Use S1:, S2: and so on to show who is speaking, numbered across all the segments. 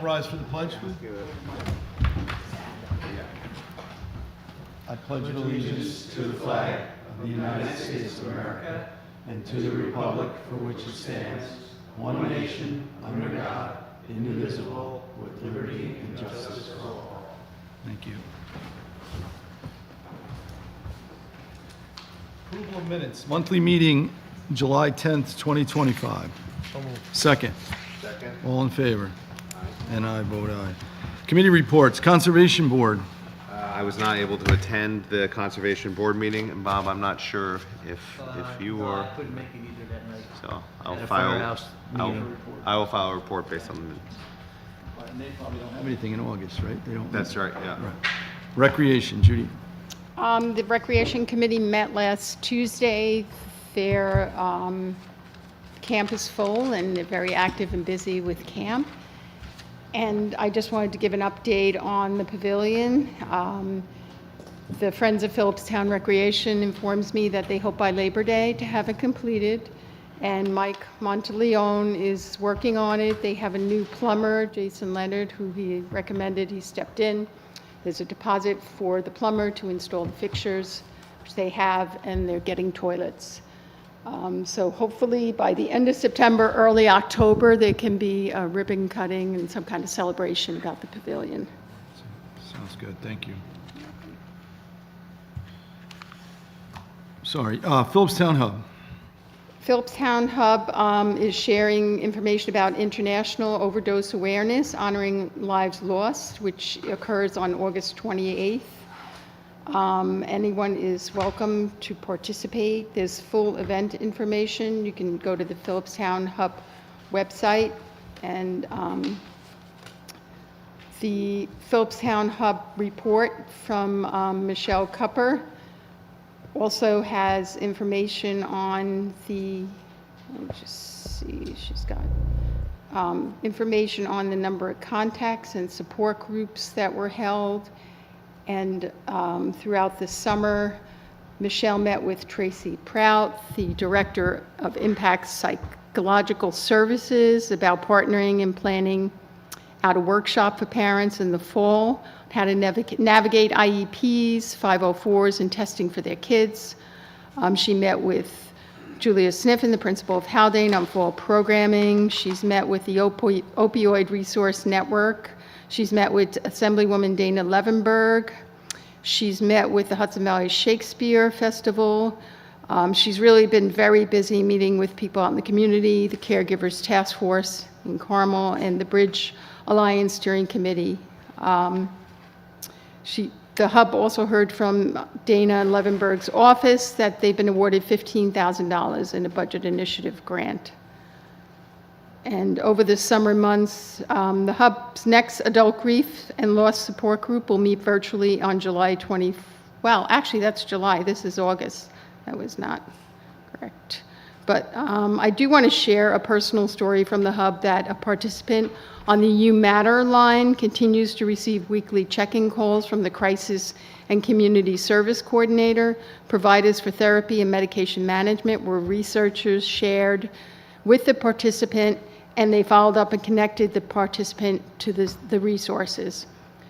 S1: rise for the pledge, please. I pledge allegiance to the flag of the United States of America and to the republic for which it stands, one nation, under God, indivisible, with liberty and justice for all. Thank you. Approval of minutes. Monthly meeting, July 10th, 2025. Second. Second. All in favor? Aye. And I vote aye. Committee reports. Conservation Board.
S2: I was not able to attend the Conservation Board meeting, and Bob, I'm not sure if you were.
S3: I couldn't make it either that night.
S2: So I will file a report based on the minutes.
S1: And they probably don't have anything in August, right? They don't.
S2: That's right, yeah.
S1: Right. Recreation, Judy.
S4: The Recreation Committee met last Tuesday. Their camp is full and they're very active and busy with camp. And I just wanted to give an update on the pavilion. The Friends of Philipstown Recreation informs me that they hope by Labor Day to have it completed. And Mike Monteleone is working on it. They have a new plumber, Jason Leonard, who he recommended. He stepped in. There's a deposit for the plumber to install the fixtures, which they have, and they're getting toilets. So hopefully by the end of September, early October, there can be a ribbon cutting and some kind of celebration about the pavilion.
S1: Sounds good, thank you. Sorry, Philipstown Hub.
S4: Philipstown Hub is sharing information about International Overdose Awareness, Honoring Lives Lost, which occurs on August 28th. Anyone is welcome to participate. There's full event information. You can go to the Philipstown Hub website, and the Philipstown Hub report from Michelle Cupper also has information on the, let me just see, she's got information on the number of contacts and support groups that were held. And throughout the summer, Michelle met with Tracy Prout, the Director of Impact Psychological Services, about partnering and planning out a workshop for parents in the fall, how to navigate IEPs, 504s, and testing for their kids. She met with Julia Sniffen, the principal of Haldane, on fall programming. She's met with the Opioid Resource Network. She's met with Assemblywoman Dana Levenberg. She's met with the Hudson Valley Shakespeare Festival. She's really been very busy meeting with people out in the community, the Caregivers Task Force in Carmel, and the Bridge Alliance Steering Committee. The Hub also heard from Dana Levenberg's office that they've been awarded $15,000 in a budget initiative grant. And over the summer months, the Hub's next adult grief and loss support group will meet virtually on July 20. Well, actually, that's July. This is August. That was not correct. But I do want to share a personal story from the Hub that a participant on the You Matter line continues to receive weekly check-in calls from the Crisis and Community Service Coordinator, providers for therapy and medication management, where researchers shared with the participant, and they followed up and connected the participant to the resources.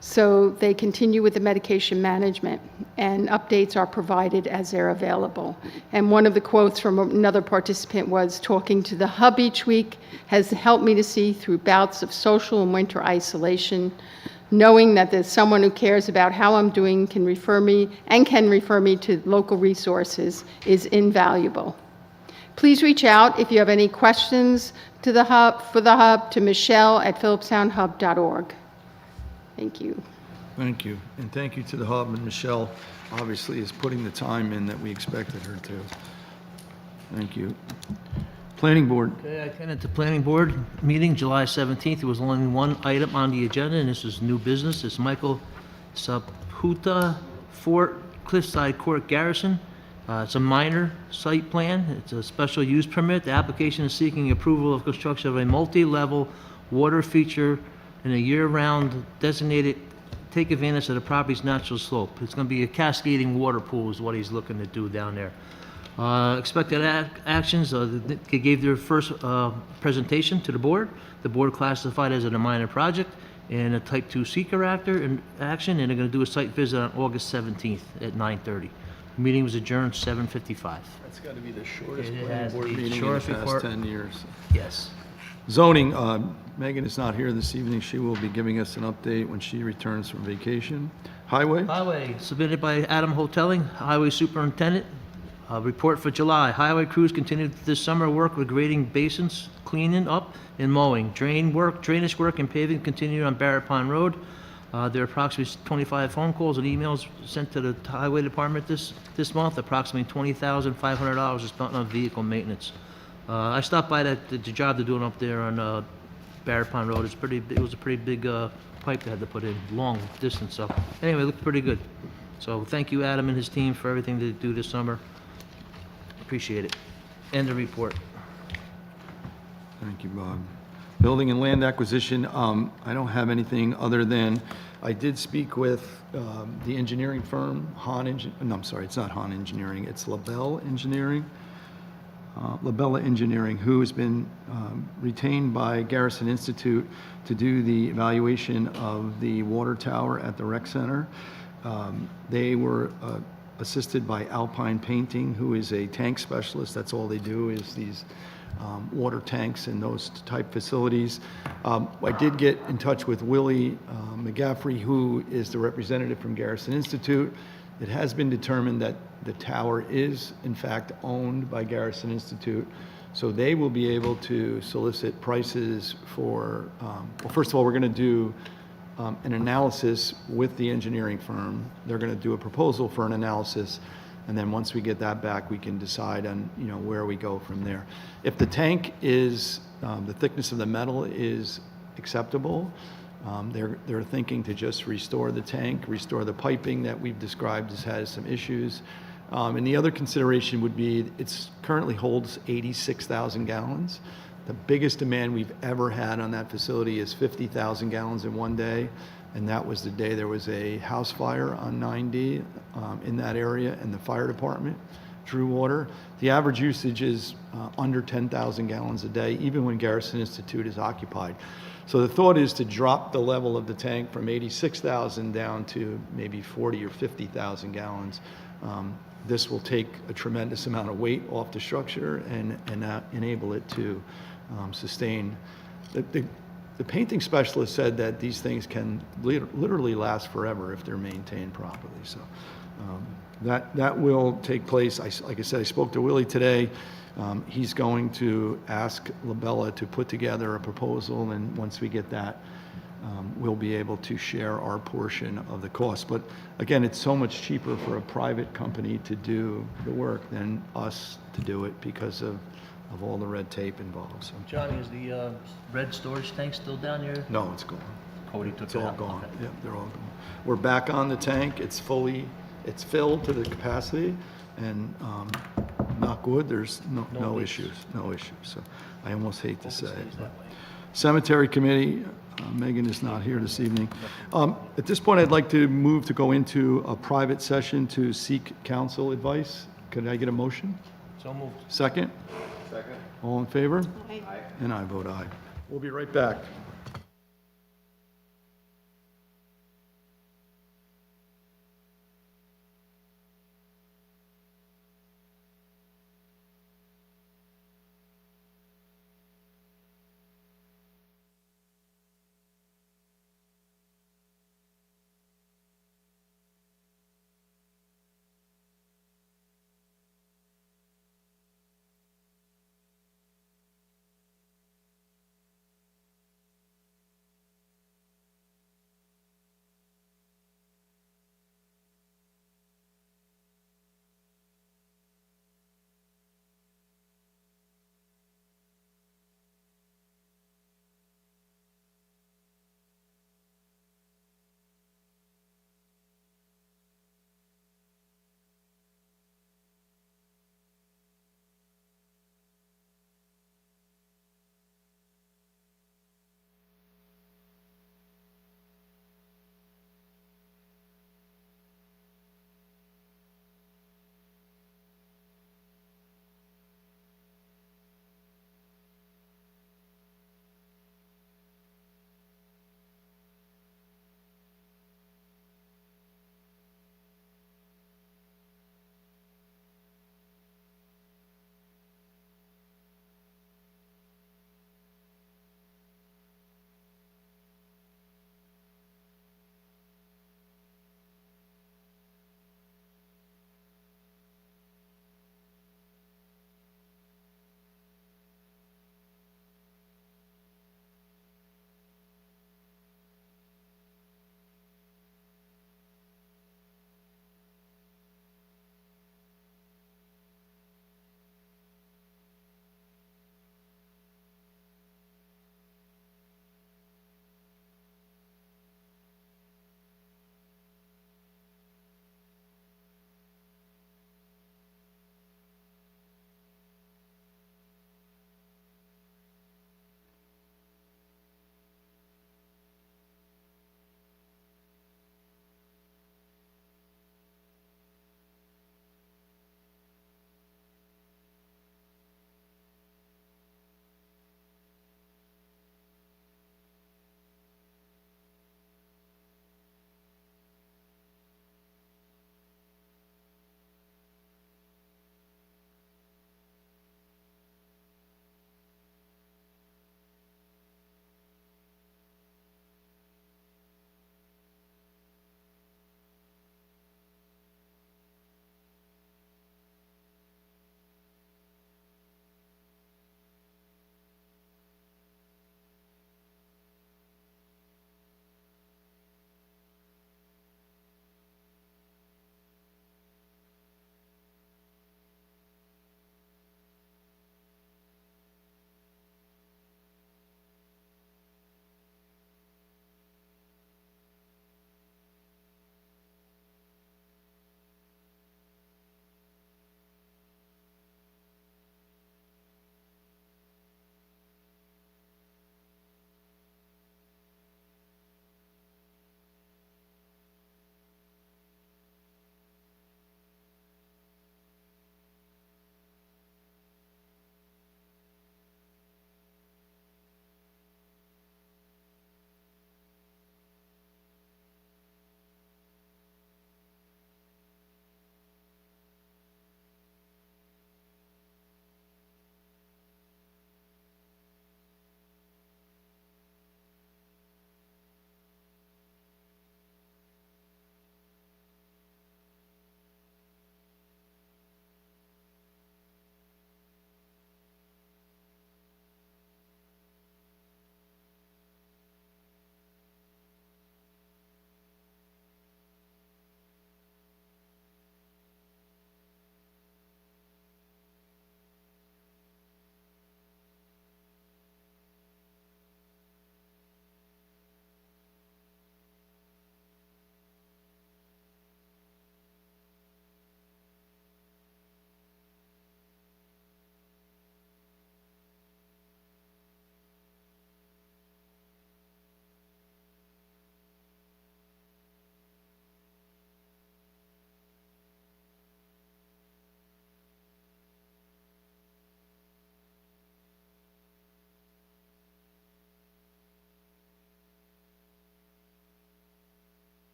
S4: So they continue with the medication management, and updates are provided as they're available. And one of the quotes from another participant was, "Talking to the Hub each week has helped me to see through bouts of social and winter isolation. Knowing that there's someone who cares about how I'm doing can refer me to local resources is invaluable." Please reach out if you have any questions to the Hub, to Michelle at philipstownhub.org. Thank you.
S1: Thank you. And thank you to the Hub, and Michelle obviously is putting the time in that we expected her to. Thank you. Planning Board.
S3: Okay, I attended the Planning Board meeting July 17th. There was only one item on the agenda, and this is new business. It's Michael Saputa, Fort Cliffside Court Garrison. It's a minor site plan. It's a special use permit. The application is seeking approval of construction of a multi-level water feature in a year-round designated take advantage of the property's natural slope. It's going to be a cascading water pool is what he's looking to do down there. Expected actions, they gave their first presentation to the board. The board classified as a minor project and a type 2 seeker action, and they're going to do a site visit on August 17th at 9:30. The meeting was adjourned 7:55.
S1: That's got to be the shortest
S3: It
S1: planning
S3: has
S1: board
S3: the
S1: meeting in the
S3: shortest
S1: past
S3: report.
S1: 10 years.
S3: Yes.
S1: Zoning, Megan is not here this evening. She will be giving us an update when she returns from vacation. Highway?
S3: Highway, submitted by Adam Hoteling, Highway Superintendent. Report for July. Highway crews continued this summer work with grading basins, cleaning up and mowing. Drainage work and paving continued on Barrett Pond Road. There are approximately 25 phone calls and emails sent to the Highway Department this month. Approximately $20,500 is spent on vehicle maintenance. I stopped by the job they're doing up there on Barrett Pond Road. It was a pretty big pipe they had to put in, long distance. So anyway, it looked pretty good. So thank you, Adam and his team, for everything they do this summer. Appreciate it. End the report.
S1: Thank you, Bob. Building and land acquisition, I don't have anything other than, I did speak with the engineering firm, I'm sorry, it's not Han Engineering, it's LaBelle Engineering. Labella Engineering, who has been retained by Garrison Institute to do the evaluation of the water tower at the rec center. They were assisted by Alpine Painting, who is a tank specialist. That's all they do is these water tanks and those type facilities. I did get in touch with Willie McGaffrey, who is the representative from Garrison Institute. It has been determined that the tower is, in fact, owned by Garrison Institute, so they will be able to solicit prices for, well, first of all, we're going to do an analysis with the engineering firm. They're going to do a proposal for an analysis, and then once we get that back, we can decide on, you know, where we go from there. If the tank is, the thickness of the metal is acceptable, they're thinking to just restore the tank, restore the piping that we've described as has some issues. And the other consideration would be it currently holds 86,000 gallons. The biggest demand we've ever had on that facility is 50,000 gallons in one day, and that was the day there was a house fire on 9D in that area, and the fire department drew water. The average usage is under 10,000 gallons a day, even when Garrison Institute is occupied. So the thought is to drop the level of the tank from 86,000 down to maybe 40 or 50,000 gallons. This will take a tremendous amount of weight off the structure and enable it to sustain. The painting specialist said that these things can literally last forever if they're maintained properly. So that will take place. Like I said, I spoke to Willie today. He's going to ask Labella to put together a proposal, and once we get that, we'll be able to share our portion of the cost. But again, it's so much cheaper for a private company to do the work than us to do it because of all the red tape involved. So,
S3: Johnny, is the red storage tank still down here?
S1: no, it's gone.
S3: Cody took
S1: It's
S3: it
S1: all
S3: out.
S1: gone.
S3: Okay.
S1: Yeah, they're all gone. We're back on the tank. It's filled to the capacity, and knock wood, there's no
S3: leaks.
S1: issues. No issues. So I almost hate to say
S3: Stays
S1: it.
S3: that way.
S1: Cemetery Committee, Megan is not here this evening. At this point, I'd like to move to go into a private session to seek counsel advice. Could I get a motion?
S3: So moved.
S1: Second?
S2: Second.
S1: All in favor?
S4: Aye.
S1: And I vote aye. We'll be right back.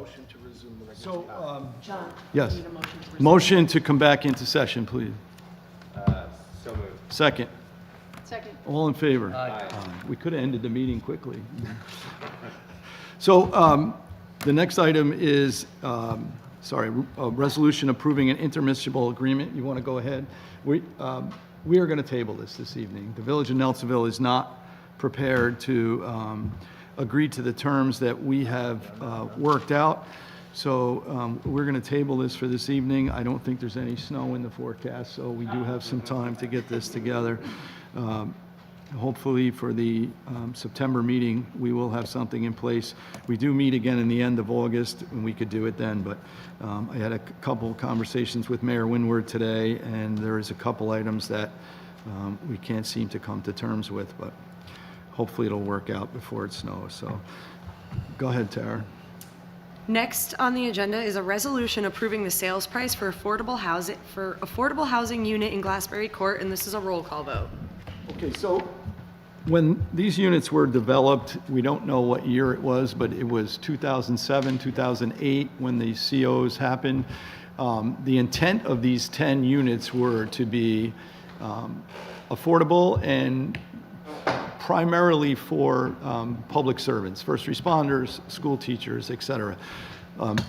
S5: motion to resume the regular.
S1: So,
S6: John?
S1: yes.
S6: Need a motion to resume.
S1: Motion to come back into session, please.
S2: So moved.
S1: Second.
S4: Second.
S1: All in favor?
S3: Aye.
S1: We could have ended the meeting quickly. So the next item is, a resolution approving an intermunicipal agreement. You want to go ahead? We are going to table this evening. The Village of Nelsonville is not prepared to agree to the terms that we have worked out. So we're going to table this for this evening. I don't think there's any snow in the forecast, so we do have some time to get this together. Hopefully for the September meeting, we will have something in place. We do meet again in the end of August, and we could do it then, but I had a couple conversations with Mayor Winward today, and there is a couple items that we can't seem to come to terms with, but hopefully it'll work out before it snows. So go ahead, Tara.
S6: Next on the agenda is a resolution approving the sales price for affordable housing unit in Glassbury Court, and this is a roll call vote.
S1: Okay, so when these units were developed, we don't know what year it was, but it was 2007, 2008 when the COs happened. The intent of these 10 units were to be affordable and primarily for public servants, first responders, school teachers, et cetera.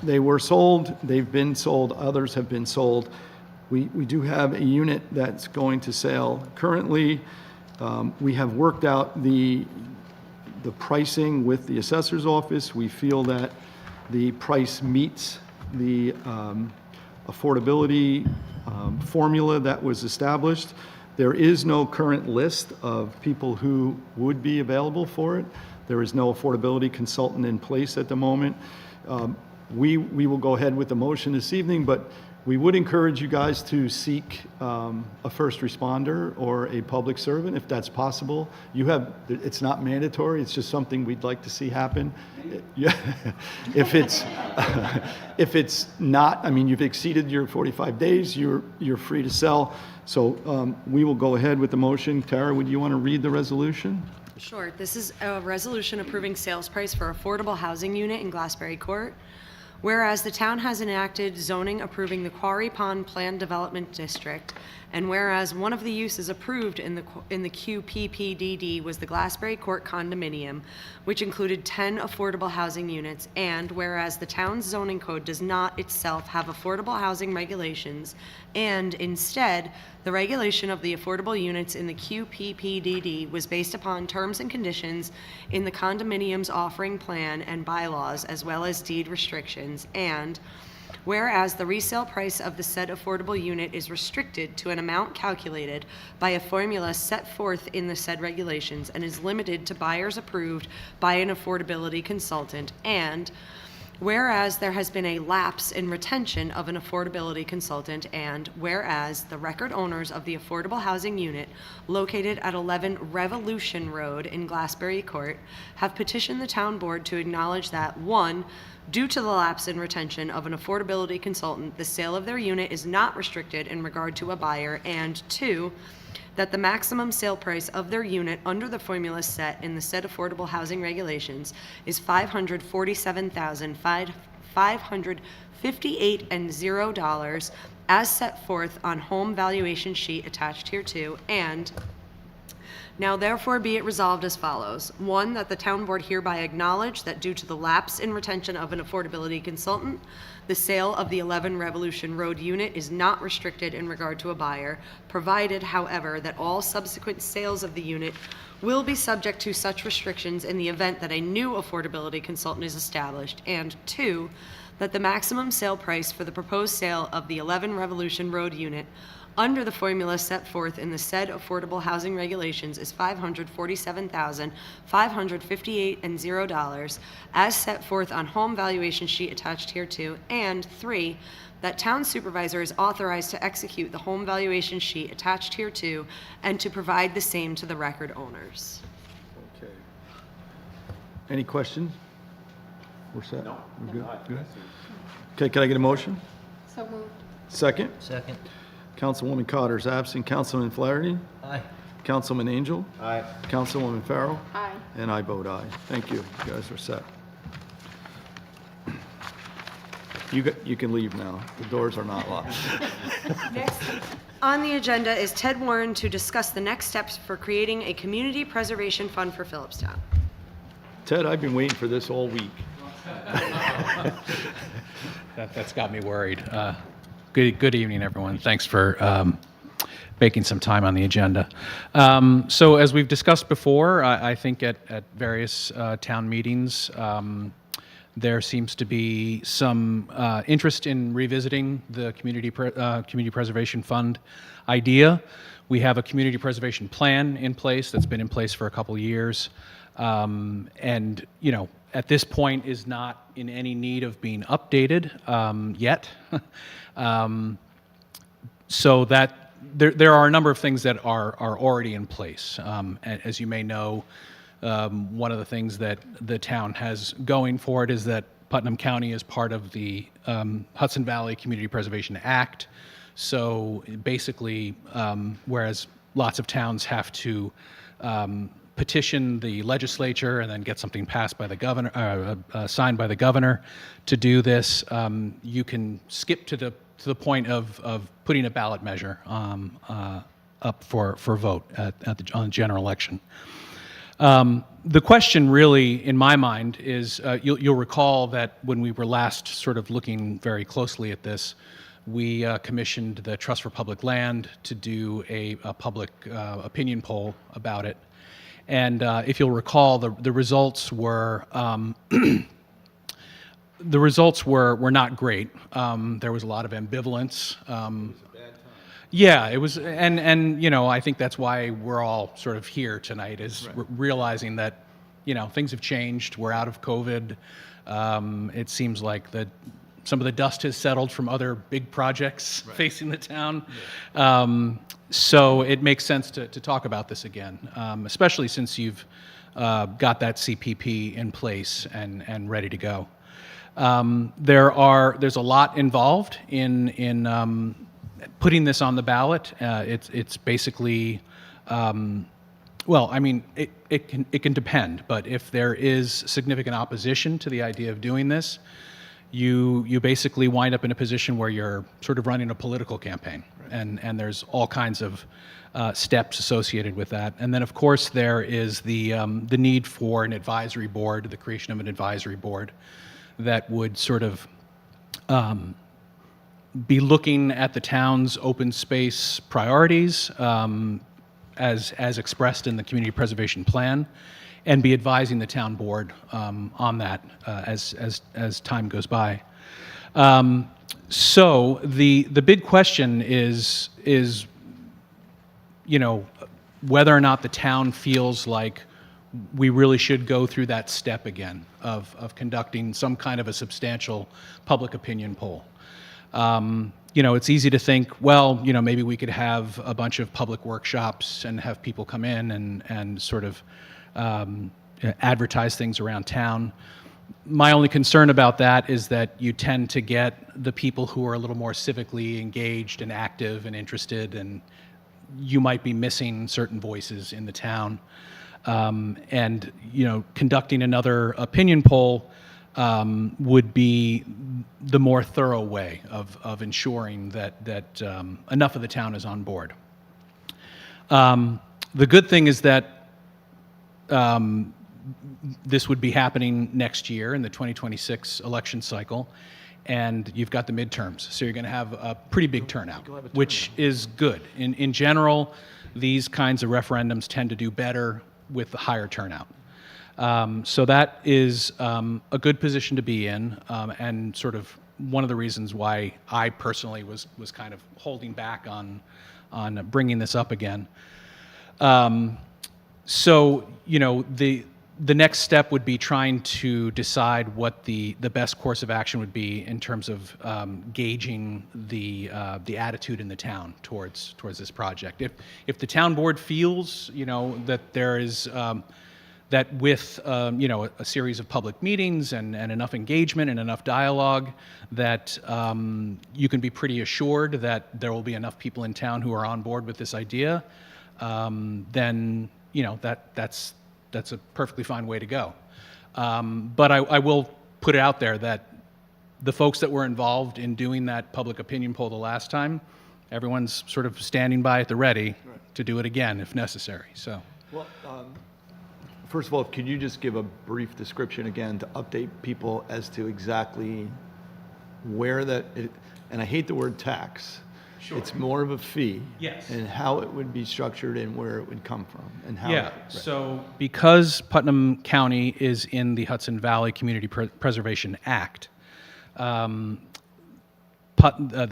S1: They were sold, they've been sold, others have been sold. We do have a unit that's going to sell. Currently, we have worked out the pricing with the assessor's office. We feel that the price meets the affordability formula that was established. There is no current list of people who would be available for it. There is no affordability consultant in place at the moment. We will go ahead with the motion this evening, but we would encourage you guys to seek a first responder or a public servant if that's possible. It's not mandatory, it's just something we'd like to see happen. Yeah. If it's not, I mean, you've exceeded your 45 days, you're free to sell. So we will go ahead with the motion. Tara, would you want to read the resolution?
S6: Sure. This is a resolution approving sales price for affordable housing unit in Glassbury Court. Whereas the town has enacted zoning approving the Quarry Pond Planned Development District, and whereas one of the uses approved in the QPPDD was the Glassbury Court condominium, which included 10 affordable housing units, and whereas the town's zoning code does not itself have affordable housing regulations, and instead, the regulation of the affordable units in the QPPDD was based upon terms and conditions in the condominium's offering plan and bylaws, as well as deed restrictions, and whereas the resale price of the said affordable unit is restricted to an amount calculated by a formula set forth in the said regulations and is limited to buyers approved by an affordability consultant, and whereas there has been a lapse in retention of an affordability consultant, and whereas the record owners of the affordable housing unit located at 11 Revolution Road in Glassbury Court have petitioned the town board to acknowledge that, 1, due to the lapse in retention of an affordability consultant, the sale of their unit is not restricted in regard to a buyer, and 2, that the maximum sale price of their unit under the formula set in the said affordable housing regulations is $547,558.00 as set forth on home valuation sheet attached hereto, and now therefore be it resolved as follows. 1, that the town board hereby acknowledge that due to the lapse in retention of an affordability consultant, the sale of the 11 Revolution Road unit is not restricted in regard to a buyer, provided, however, that all subsequent sales of the unit will be subject to such restrictions in the event that a new affordability consultant is established, and 2, that the maximum sale price for the proposed sale of the 11 Revolution Road unit under the formula set forth in the said affordable housing regulations is $547,558.00 as set forth on home valuation sheet attached hereto, and 3, that town supervisor is authorized to execute the home valuation sheet attached hereto and to provide the same to the record owners.
S1: Okay. Any questions? We're set? No. We're good? Good. Okay, can I get a motion?
S4: So moved.
S1: Second?
S3: Second.
S1: Councilwoman Cotter is absent. Councilman Flaherty?
S3: Aye.
S1: Councilman Angel?
S2: Aye.
S1: Councilwoman Farrell?
S4: Aye.
S1: And I vote aye. Thank you. You guys are set. You can leave now. The doors are not locked.
S6: Next on the agenda is Ted Warren to discuss the next steps for creating a community preservation fund for Philipstown.
S1: Ted, I've been waiting for this all week.
S5: That's got me worried. Good evening, everyone. Thanks for making some time on the agenda. So as we've discussed before, I think at various town meetings, there seems to be some interest in revisiting the community preservation fund idea. We have a community preservation plan in place that's been in place for a couple of years, and at this point is not in any need of being updated yet. So that there are a number of things that are already in place. As you may know, one of the things that the town has going for it is that Putnam County is part of the Hudson Valley Community Preservation Act. So basically, whereas lots of towns have to petition the legislature and then get something passed by the governor, signed by the governor to do this, you can skip to the point of putting a ballot measure up for vote on the general election. The question really, in my mind, is you'll recall that when we were last sort of looking very closely at this, we commissioned the Trust for Public Land to do a public opinion poll about it. And if you'll recall, the results were were not great. There was a lot of ambivalence. Yeah, it was, and I think that's why we're all sort of here tonight, is realizing that things have changed. We're out of COVID. It seems like that some of the dust has settled from other big projects facing the town. So it makes sense to talk about this again, especially since you've got that CPP in place and ready to go. There's a lot involved in putting this on the ballot. It's basically, it can depend, but if there is significant opposition to the idea of doing this, you basically wind up in a position where you're sort of running a political campaign, and there's all kinds of steps associated with that. And then, of course, there is the need for an advisory board, the creation of an advisory board that would sort of be looking at the town's open space priorities as expressed in the community preservation plan, and be advising the town board on that as time goes by. So the big question is whether or not the town feels like we really should go through that step again of conducting some kind of a substantial public opinion poll. It's easy to think, well, maybe we could have a bunch of public workshops and have people come in and sort of advertise things around town. My only concern about that is that you tend to get the people who are a little more civically engaged and active and interested, and you might be missing certain voices in the town. And conducting another opinion poll would be the more thorough way of ensuring that enough of the town is on board. The good thing is that this would be happening next year in the 2026 election cycle, and you've got the midterms, so you're going to have a pretty big turnout, which is good. In general, these kinds of referendums tend to do better with the higher turnout. So that is a good position to be in, and sort of one of the reasons why I personally was kind of holding back on bringing this up again. So the next step would be trying to decide what the best course of action would be in terms of gauging the attitude in the town towards this project. If the town board feels that there is that with a series of public meetings and enough engagement and enough dialogue, that you can be pretty assured that there will be enough people in town who are on board with this idea, then that's a perfectly fine way to go. But I will put it out there that the folks that were involved in doing that public opinion poll the last time, everyone's sort of standing by at the ready to do it again if necessary, so.
S1: Well, first of all, could you just give a brief description again to update people as to exactly where that, and I hate the word tax.
S5: Sure.
S1: It's more of a fee.
S5: Yes.
S1: And how it would be structured and where it would come from and how.
S5: Yeah, so because Putnam County is in the Hudson Valley Community Preservation Act, the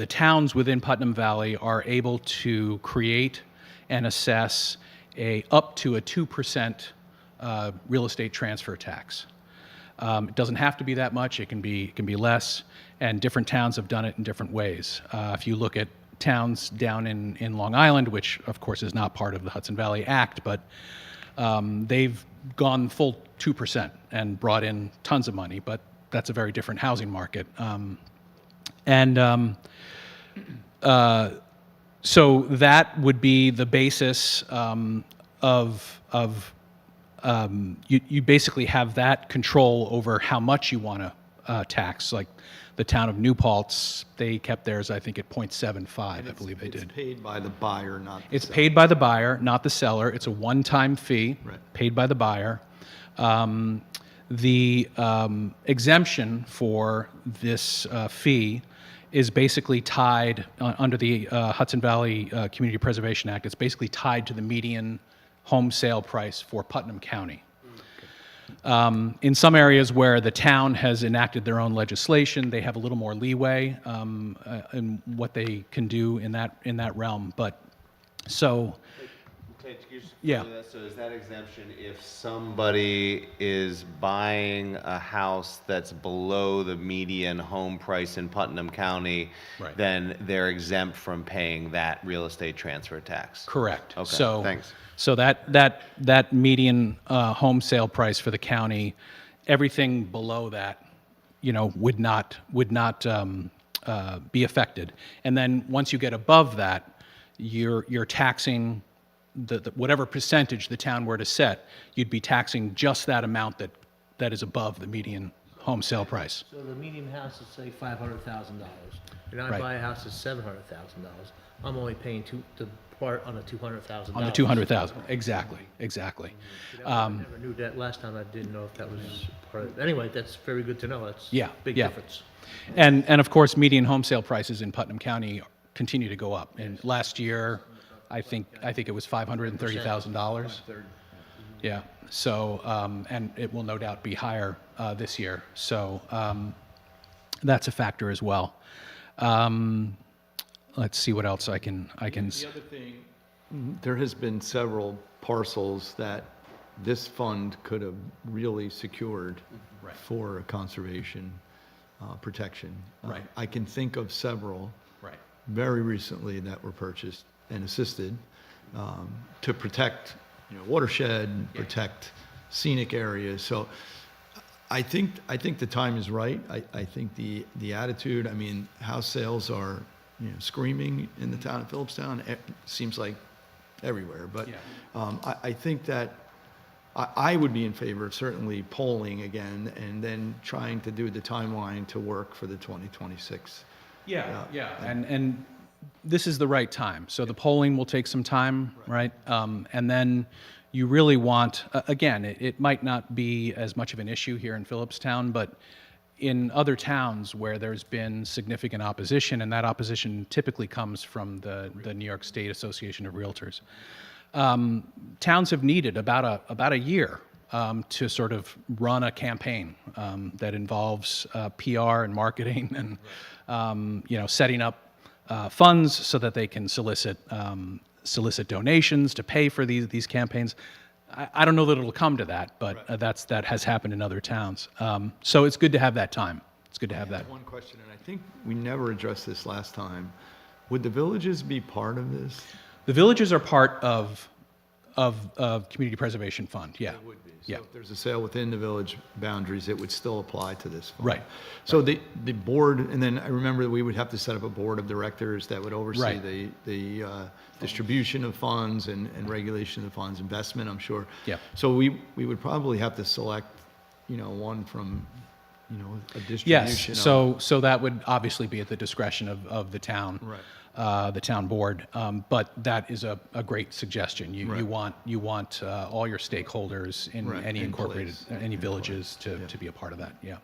S5: towns within Putnam Valley are able to create and assess up to a 2% real estate transfer tax. It doesn't have to be that much. It can be less, and different towns have done it in different ways. If you look at towns down in Long Island, which of course is not part of the Hudson Valley Act, but they've gone full 2% and brought in tons of money, but that's a very different housing market. So that would be the basis you basically have that control over how much you want to tax. Like the town of New Paltz, they kept theirs, I think, at 0.75, I believe they did.
S1: It's paid by the buyer, not the
S5: It's
S1: seller.
S5: paid by the buyer, not the seller. It's a one-time fee,
S1: Right.
S5: paid by the buyer. The exemption for this fee is basically tied under the Hudson Valley Community Preservation Act. It's basically tied to the median home sale price for Putnam County. In some areas where the town has enacted their own legislation, they have a little more leeway in what they can do in that realm. But so, yeah.
S2: So is that exemption if somebody is buying a house that's below the median home price in Putnam County,
S5: Right.
S2: then they're exempt from paying that real estate transfer tax?
S5: Correct.
S2: Okay,
S5: So,
S2: thanks.
S5: So that median home sale price for the county, everything below that, would not be affected. And then once you get above that, you're taxing the whatever percentage the town were to set. You'd be taxing just that amount that is above the median home sale price.
S3: So the median house is, say, $500,000, and I
S5: Right.
S3: buy a house that's $700,000. I'm only paying the part on the $200,000.
S5: On the 200,000, exactly.
S3: I never knew that last time. I didn't know if that was part of it. Anyway, that's very good to know. That's
S5: Yeah,
S3: a big
S5: yeah.
S3: difference.
S5: And of course, median home sale prices in Putnam County continue to go up. And last year, I think it was $530,000. Yeah. So, and it will no doubt be higher this year. So that's a factor as well. Let's see what else I can.
S1: The other thing, there has been several parcels that this fund could have really secured for conservation protection.
S5: Right.
S1: I can think of several
S5: Right.
S1: very recently that were purchased and assisted to protect, watershed, protect scenic areas. So I think the time is right. I think the attitude, house sales are, screaming in the town of Philipstown. It seems like everywhere. But I think that I would be in favor of certainly polling again and then trying to do the timeline to work for the 2026.
S5: Yeah. And this is the right time. So the polling will take some time, right? And then you really want, again, it might not be as much of an issue here in Philipstown, but in other towns where there's been significant opposition, and that opposition typically comes from the New York State Association of Realtors, towns have needed about a year to sort of run a campaign that involves PR and marketing and setting up funds so that they can solicit donations to pay for these campaigns. I don't know that it'll come to that, but that has happened in other towns. So it's good to have that time. It's good to have that.
S1: One question, and I think we never addressed this last time. Would the villages be part of this?
S5: The villages are part of Community Preservation Fund. Yeah.
S1: It would be. So
S5: Yeah.
S1: if there's a sale within the village boundaries, it would still apply to this fund.
S5: Right.
S1: So the board, and then I remember that we would have to set up a board of directors that would oversee
S5: Right.
S1: the distribution of funds and regulation of the funds, investment, I'm sure.
S5: Yeah.
S1: So we would probably have to select, one from a distribution.
S5: Yes,
S1: of-
S5: so that would obviously be at the discretion of the town.
S1: Right.
S5: The town board, but that is a great suggestion. You
S1: Right.
S5: want all your stakeholders in
S1: Right,
S5: any
S1: in
S5: incorporated,
S1: place.
S5: any villages to be a part of that, yeah.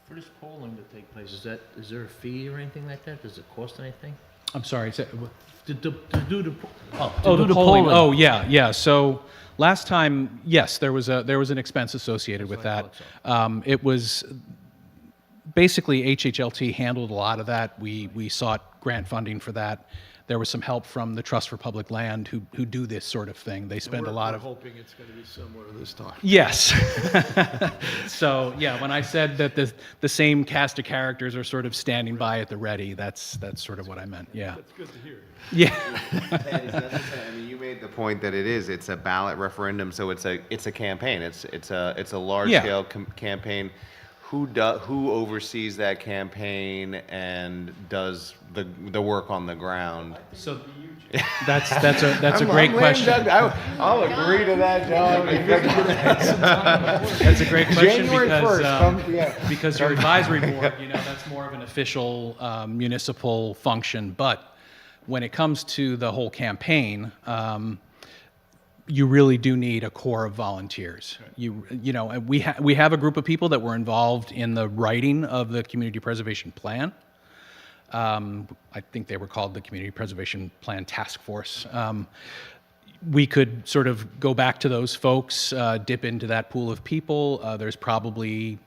S3: For this polling to take place, is there a fee or anything like that? Does it cost anything?
S5: I'm sorry,
S3: To do the,
S5: oh,
S3: do
S5: the polling, oh, yeah, so last time, yes, there was an expense associated with that. It was, basically HHLT handled a lot of that. We sought grant funding for that. There was some help from the Trust for Public Land who do this sort of thing. They spend a lot of.
S1: We're hoping it's going to be similar this time.
S5: Yes. So, yeah, when I said that the same cast of characters are sort of standing by at the ready, that's sort of what I meant, yeah.
S1: That's good to hear.
S5: Yeah.
S2: Ted, is necessary. I mean, you made the point that it's a ballot referendum, so it's a campaign. It's a large scale campaign. Who oversees that campaign and does the work on the ground?
S5: So that's a great question.
S2: I'll agree to that, John.
S5: That's a great question
S2: January
S5: because
S2: 1st,
S5: because your advisory board, that's more of an official municipal function. But when it comes to the whole campaign, you really do need a core of volunteers. And we have a group of people that were involved in the writing of the community preservation plan. I think they were called the Community Preservation Plan Task Force. We could sort of go back to those folks, dip into that pool of people. There's probably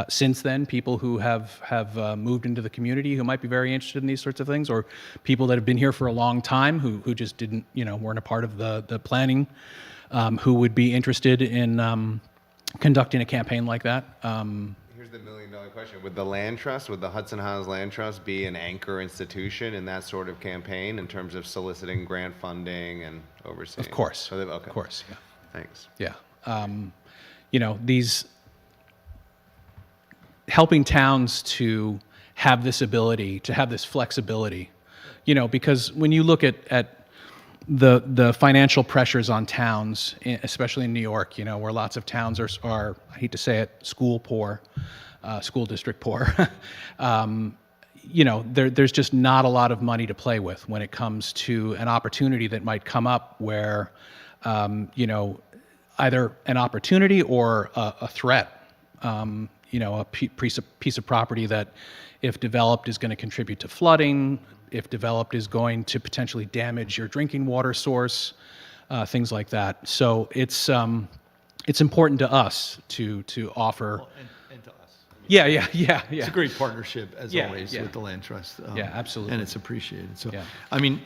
S5: since then people who have moved into the community who might be very interested in these sorts of things, or people that have been here for a long time who just didn't, weren't a part of the planning, who would be interested in conducting a campaign like that.
S2: Here's the $1 million question. Would the land trust, would the Hudson Highlands Land Trust be an anchor institution in that sort of campaign in terms of soliciting grant funding and overseeing?
S5: Of course.
S2: So okay.
S5: Of course, yeah.
S2: Thanks.
S5: Yeah. These helping towns to have this ability, to have this flexibility, because when you look at the financial pressures on towns, especially in New York, where lots of towns are, I hate to say it, school poor, school district poor, there's just not a lot of money to play with when it comes to an opportunity that might come up where, either an opportunity or a threat, a piece of property that, if developed, is going to contribute to flooding, if developed, is going to potentially damage your drinking water source, things like that. So it's important to us to offer.
S1: And to us.
S5: Yeah.
S1: It's a great partnership, as always, with the Land Trust.
S5: Yeah, absolutely.
S1: And it's appreciated. So,
S5: Yeah.
S1: I mean,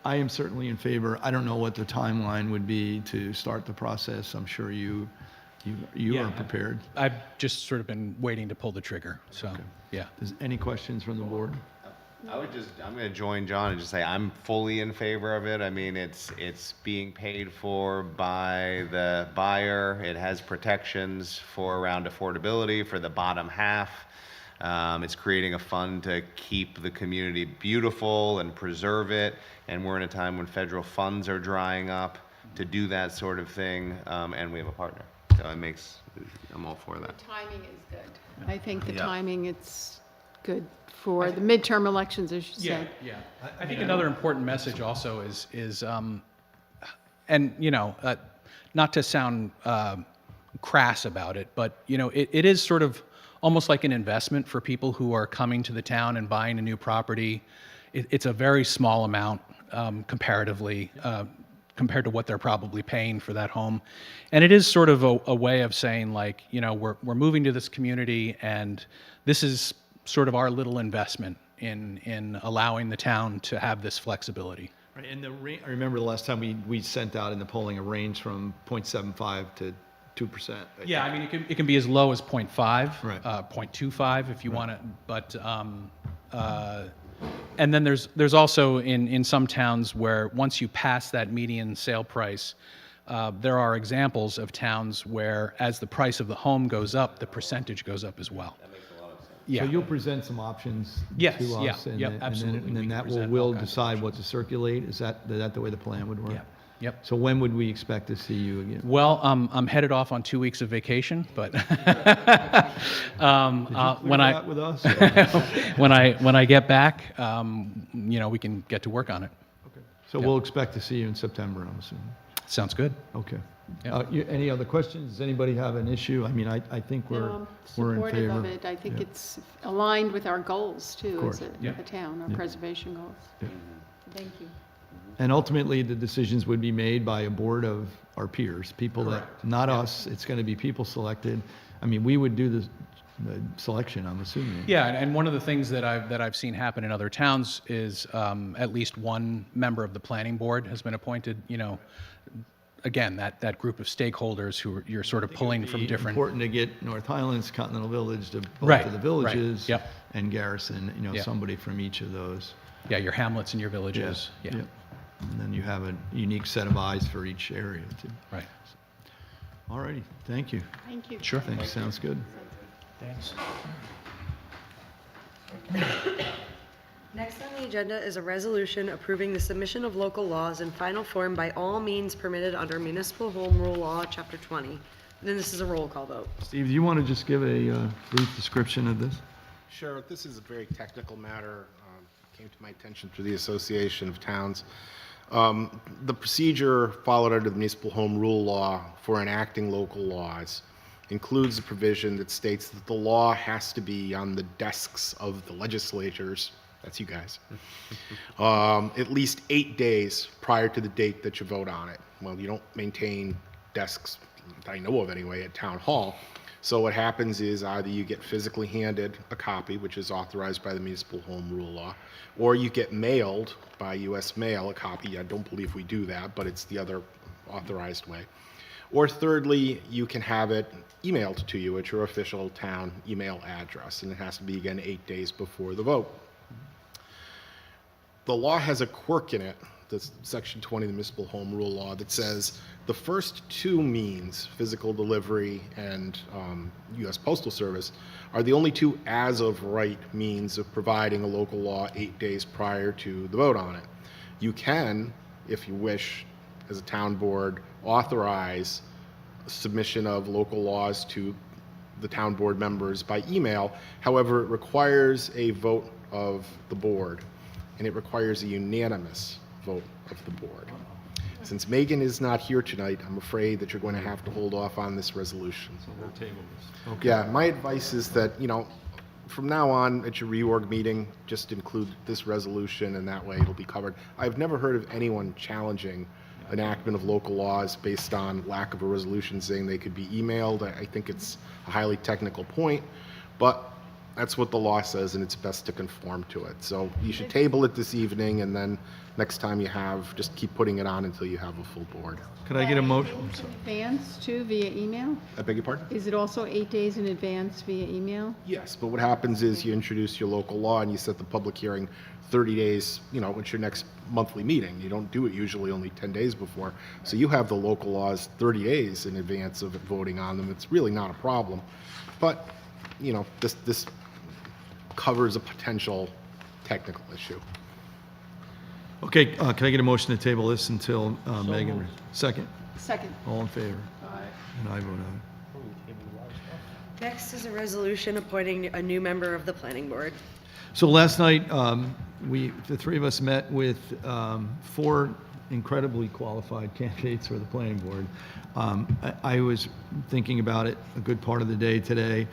S1: I am certainly in favor. I don't know what the timeline would be to start the process. I'm sure you are prepared.
S5: I've just sort of been waiting to pull the trigger. So, yeah.
S1: Does any questions from the board?
S2: I'm going to join John and just say I'm fully in favor of it. I mean, it's being paid for by the buyer. It has protections for around affordability for the bottom half. It's creating a fund to keep the community beautiful and preserve it. And we're in a time when federal funds are drying up to do that sort of thing. And we have a partner. So I'm all for that.
S4: The timing is good. I think the
S2: Yeah.
S4: timing, it's good for the midterm elections, as you said.
S5: Yeah. I think another important message also is and not to sound crass about it, but it is sort of almost like an investment for people who are coming to the town and buying a new property. It's a very small amount comparatively compared to what they're probably paying for that home, and it is sort of a way of saying, like, we're moving to this community, and this is sort of our little investment in allowing the town to have this flexibility.
S1: Right, and I remember the last time we sent out in the polling a range from 0.75 to 2%.
S5: Yeah, I mean, it can be as low as 0.5,
S1: Right.
S5: 0.25 if you want it, but and then there's also in some towns where once you pass that median sale price, there are examples of towns where, as the price of the home goes up, the percentage goes up as well. Yeah.
S1: So you'll present some options
S5: Yes,
S1: to
S5: yeah,
S1: us, and
S5: yep,
S1: then,
S5: absolutely.
S1: and then
S5: We can
S1: that
S5: present all
S1: will
S5: kinds of
S1: decide
S5: options.
S1: what to circulate. Is that the way the plan would work?
S5: Yep.
S1: So when would we expect to see you again?
S5: Well, I'm headed off on 2 weeks of vacation, but when I
S1: with us?
S5: when I get back, we can get to work on it.
S1: So we'll expect to see you in September, I'm assuming.
S5: Sounds good.
S1: Okay.
S5: Yeah.
S1: Any other questions? Does anybody have an issue? I mean, I think
S4: No,
S1: we're
S4: I'm
S1: in
S4: supportive
S1: favor.
S4: of it. I think
S1: Yeah.
S4: it's aligned with our goals, too,
S1: course.
S4: as
S5: Yeah.
S4: a town, our
S1: Yeah.
S4: preservation goals.
S1: Yeah.
S4: Thank you.
S1: And ultimately, the decisions would be made by a board of our peers, people that, not us, it's going to be people selected. I mean, we would do the selection, I'm assuming.
S5: Yeah, and one of the things that I've seen happen in other towns is at least one member of the planning board has been appointed. Again, that group of stakeholders you're sort of pulling from different.
S1: Important to get North Highlands, Continental Village, to both
S5: Right,
S1: of the
S5: right,
S1: villages.
S5: yep.
S1: And Garrison,
S5: Yeah.
S1: somebody from each of those.
S5: Yeah, your hamlets and your villages. Yeah.
S1: And then you have a unique set of eyes for each area, too.
S5: Right.
S1: All righty, thank you.
S4: Thank you.
S5: Sure.
S1: Thanks, sounds good.
S3: Thanks.
S6: Next on the agenda is a resolution approving the submission of local laws in final form by all means permitted under Municipal Home Rule Law, Chapter 20. And then this is a roll call vote.
S1: Steve, do you want to just give a brief description of this?
S7: Sure. This is a very technical matter. Came to my attention through the Association of Towns. The procedure followed under the Municipal Home Rule Law for enacting local laws includes a provision that states that the law has to be on the desks of the legislators, that's you guys, at least 8 days prior to the date that you vote on it. Well, you don't maintain desks, that I know of anyway, at Town Hall. So what happens is either you get physically handed a copy, which is authorized by the Municipal Home Rule Law, or you get mailed by U.S. mail a copy. I don't believe we do that, but it's the other authorized way. Or thirdly, you can have it emailed to you at your official town email address, and it has to be, again, 8 days before the vote. The law has a quirk in it, that's Section 20 of the Municipal Home Rule Law, that says the first two means, physical delivery and U.S. Postal Service, are the only two as-of-right means of providing a local law 8 days prior to the vote on it. You can, if you wish, as a town board, authorize submission of local laws to the town board members by email. However, it requires a vote of the board, and it requires a unanimous vote of the board. Since Megan is not here tonight, I'm afraid that you're going to have to hold off on this resolution.
S1: So we'll table this. Okay.
S7: Yeah, my advice is that, from now on at your reorg meeting, just include this resolution, and that way it'll be covered. I've never heard of anyone challenging enactment of local laws based on lack of a resolution saying they could be emailed. I think it's a highly technical point, but that's what the law says, and it's best to conform to it. So you should table it this evening, and then next time you have, just keep putting it on until you have a full board.
S1: Could I get a motion?
S4: In advance, too, via email?
S7: I beg your pardon?
S4: Is it also 8 days in advance via email?
S7: Yes, but what happens is you introduce your local law and you set the public hearing 30 days, it's your next monthly meeting. You don't do it usually only 10 days before. So you have the local laws 30 days in advance of voting on them. It's really not a problem. But, this covers a potential technical issue.
S1: Okay, can I get a motion to table this until Megan? Second?
S4: Second.
S1: All in favor? Aye. And I vote aye.
S6: Next is a resolution appointing a new member of the planning board.
S1: So last night, the three of us met with 4 incredibly qualified candidates for the planning board. I was thinking about it a good part of the day today.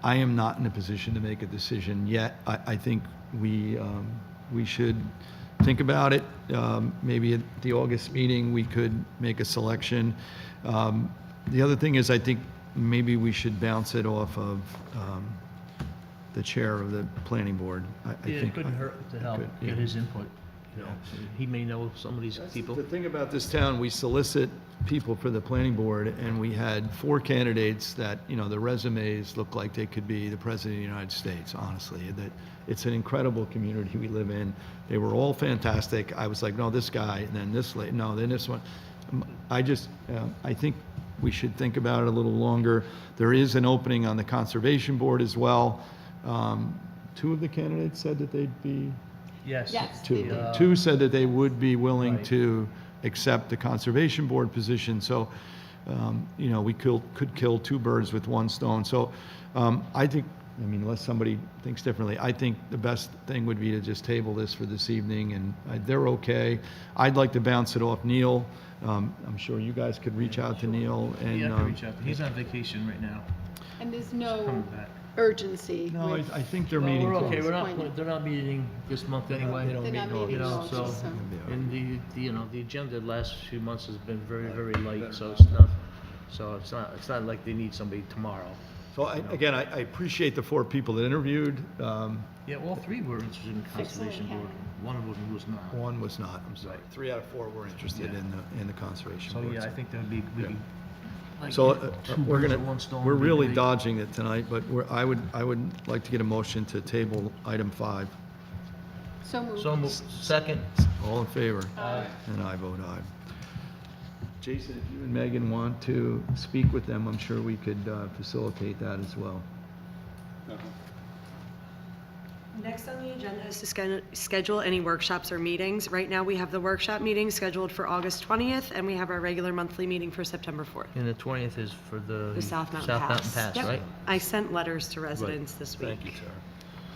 S1: I am not in a position to make a decision yet. I think we should think about it. Maybe at the August meeting, we could make a selection. The other thing is, I think maybe we should bounce it off of the chair of the planning board. I
S3: Yeah,
S1: think
S3: it couldn't hurt to help
S1: could,
S3: get
S1: yeah.
S3: his input. He may know some of these people.
S1: The thing about this town, we solicit people for the planning board, and we had 4 candidates that, the resumes look like they could be the president of the United States, honestly. That it's an incredible community we live in. They were all fantastic. I was like, no, this guy, and then this lady, no, then this one. I think we should think about it a little longer. There is an opening on the conservation board as well. 2 of the candidates said that they'd be.
S3: Yes.
S4: Yes.
S1: 2.
S4: they do.
S1: 2 said that they would be willing
S3: Right.
S1: to accept the Conservation Board position. So, you know, we could kill two birds with one stone. So I think, I mean, unless somebody thinks differently, I think the best thing would be to just table this for this evening, and they're okay. I'd like to bounce it off Neil. I'm sure you guys could reach out to Neil and.
S3: Yeah, I can reach out. He's on vacation right now.
S4: And there's no
S3: Coming back.
S4: urgency.
S1: No,
S4: with-
S1: I think they're
S3: Well,
S1: meeting.
S3: we're okay.
S1: close.
S3: They're not meeting this month anyway.
S1: They don't
S4: They're
S1: meet
S4: not
S1: in
S4: meeting
S3: You know,
S4: August,
S3: so,
S4: so-
S3: and you know, the agenda the last few months has been very, very light, so it's not like they need somebody tomorrow.
S1: So again, I appreciate the 4 people that interviewed.
S3: Yeah, all 3 were interested in Conservation Board. One of them was not.
S1: One was not, I'm sorry. 3 out of 4 were interested in the Conservation
S3: So,
S1: Board.
S3: yeah, I think that'd be, we'd be like,
S1: So
S3: two
S1: we're
S3: birds
S1: gonna,
S3: with one stone
S1: we're
S3: would be
S1: really
S3: great.
S1: dodging it tonight, but I would like to get a motion to table item 5.
S4: So moved.
S3: So moved. Second.
S1: All in favor? Aye. And I vote aye. Jason, if you and Megan want to speak with them, I'm sure we could facilitate that as well.
S6: Next on the agenda is to schedule any workshops or meetings. Right now, we have the workshop meeting scheduled for August 20th, and we have our regular monthly meeting for September 4th.
S3: And the 20th is for
S6: The South Mountain Pass. Yep.
S3: right?
S6: I sent letters to residents this week.
S1: Thank you, Sarah.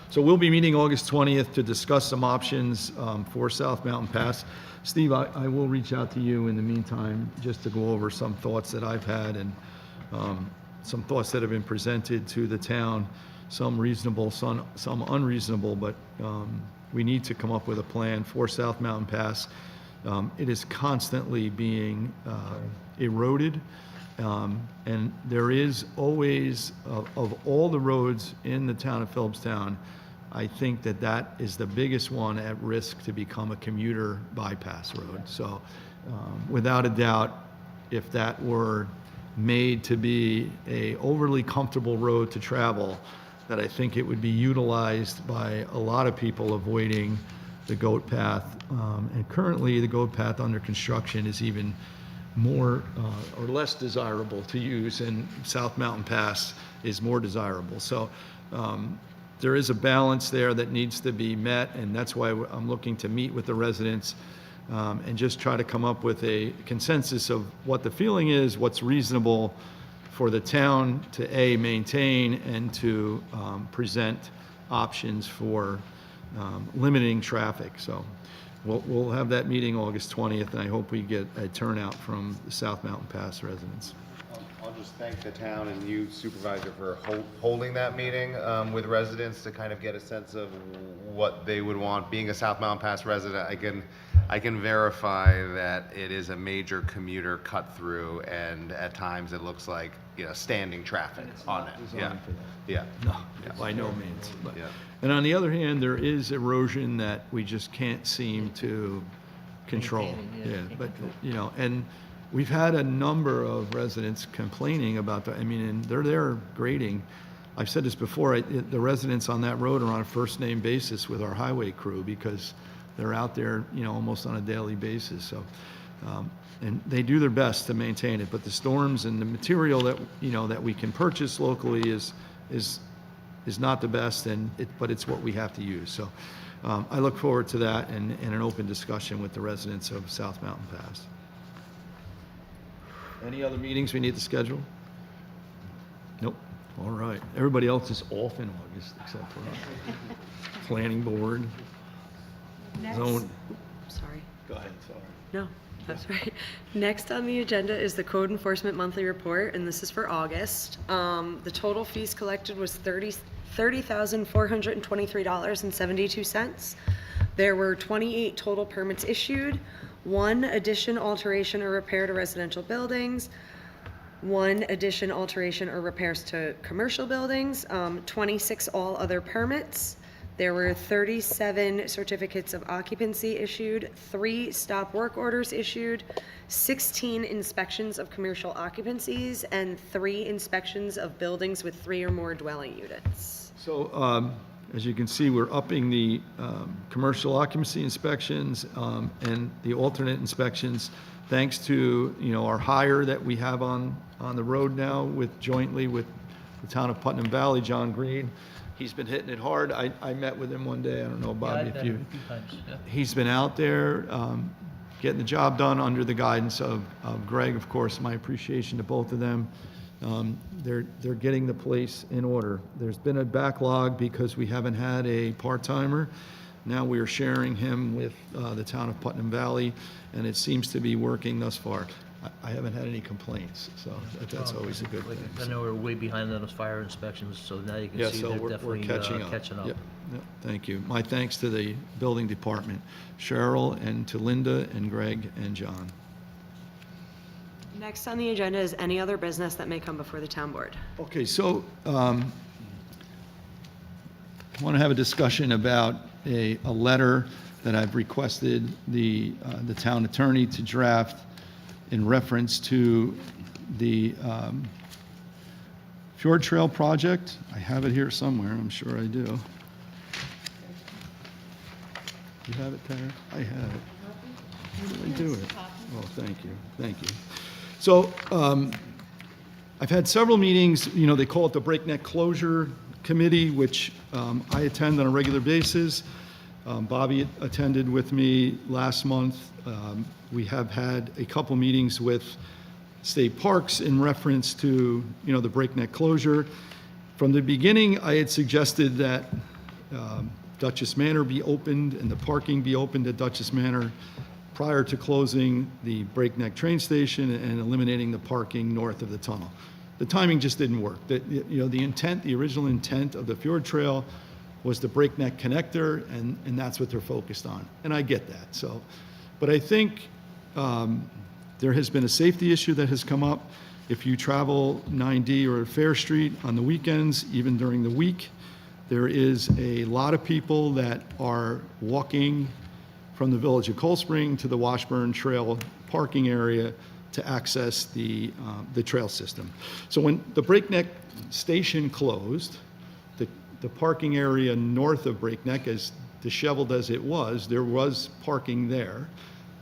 S1: So we'll be meeting August 20th to discuss some options for South Mountain Pass. Steve, I will reach out to you in the meantime, just to go over some thoughts that I've had and some thoughts that have been presented to the town, some reasonable, some unreasonable, but we need to come up with a plan for South Mountain Pass. It is constantly being eroded, and there is always, of all the roads in the town of Philipstown, I think that is the biggest one at risk to become a commuter bypass road. So without a doubt, if that were made to be a overly comfortable road to travel, that I think it would be utilized by a lot of people avoiding the goat path. And currently, the goat path under construction is even more or less desirable to use, and South Mountain Pass is more desirable. So there is a balance there that needs to be met, and that's why I'm looking to meet with the residents and just try to come up with a consensus of what the feeling is, what's reasonable for the town to A, maintain, and to present options for limiting traffic. So we'll have that meeting August 20th, and I hope we get a turnout from the South Mountain Pass residents.
S2: I'll just thank the town and you, Supervisor, for holding that meeting with residents to kind of get a sense of what they would want. Being a South Mountain Pass resident, I can verify that it is a major commuter cut through, and at times it looks like, you know, standing traffic on it. Yeah,
S1: Designed for that.
S2: yeah.
S1: No, by no means. But-
S2: Yeah.
S1: And on the other hand, there is erosion that we just can't seem to control.
S3: Maintain it, yeah, can't
S1: But,
S3: control.
S1: you know, and we've had a number of residents complaining about that. I mean, and they're there grading. I've said this before, the residents on that road are on a first-name basis with our highway crew because they're out there, you know, almost on a daily basis. So, and they do their best to maintain it, but the storms and the material that, you know, that we can purchase locally is not the best, but it's what we have to use. So I look forward to that and an open discussion with the residents of South Mountain Pass. Any other meetings we need to schedule? Nope. All right. Everybody else is off in August except for us. Planning board.
S6: Next,
S1: Zone.
S6: sorry.
S1: Go ahead, sorry.
S6: No, that's right. Next on the agenda is the Code Enforcement Monthly Report, and this is for August. The total fees collected was $30,423.72. There were 28 total permits issued, 1 addition, alteration, or repair to residential buildings, 1 addition, alteration, or repairs to commercial buildings, 26 all other permits. There were 37 certificates of occupancy issued, 3 stop work orders issued, 16 inspections of commercial occupancies, and 3 inspections of buildings with 3 or more dwelling units.
S1: So, as you can see, we're upping the commercial occupancy inspections and the alternate inspections, thanks to, you know, our hire that we have on the road now jointly with the town of Putnam Valley, John Green. He's been hitting it hard. I met with him one day. I don't know, Bobby, if you...
S3: times, yeah.
S1: He's been out there getting the job done under the guidance of Greg. Of course, my appreciation to both of them. They're getting the place in order. There's been a backlog because we haven't had a part-timer. Now we are sharing him with the town of Putnam Valley, and it seems to be working thus far. I haven't had any complaints, so that's always a good thing.
S3: I know we're way behind on those fire inspections, so now you
S1: Yeah,
S3: can see
S1: so
S3: they're
S1: we're
S3: definitely
S1: catching up.
S3: catching up.
S1: Yep, yep, thank you. My thanks to the building department, Cheryl, and to Linda and Greg and John.
S6: Next on the agenda is any other business that may come before the town board.
S1: Okay, so I want to have a discussion about a letter that I've requested the town attorney to draft in reference to the Fjord Trail project. I have it here somewhere, I'm sure I do. You have it, Tara? I have it. Where did I do it? Oh, thank you, thank you. So I've had several meetings, you know, they call it the Breakneck Closure Committee, which I attend on a regular basis. Bobby attended with me last month. We have had a couple meetings with state parks in reference to, you know, the Breakneck closure. From the beginning, I had suggested that Dutchess Manor be opened and the parking be opened at Dutchess Manor prior to closing the Breakneck train station and eliminating the parking north of the tunnel. The timing just didn't work. You know, the original intent of the Fjord Trail was the Breakneck connector, and that's what they're focused on. And I get that. So, but I think there has been a safety issue that has come up. If you travel 9D or Fair Street on the weekends, even during the week, there is a lot of people that are walking from the village of Cold Spring to the Washburn Trail parking area to access the trail system. So when the Breakneck station closed, the parking area north of Breakneck, as disheveled as it was, there was parking there.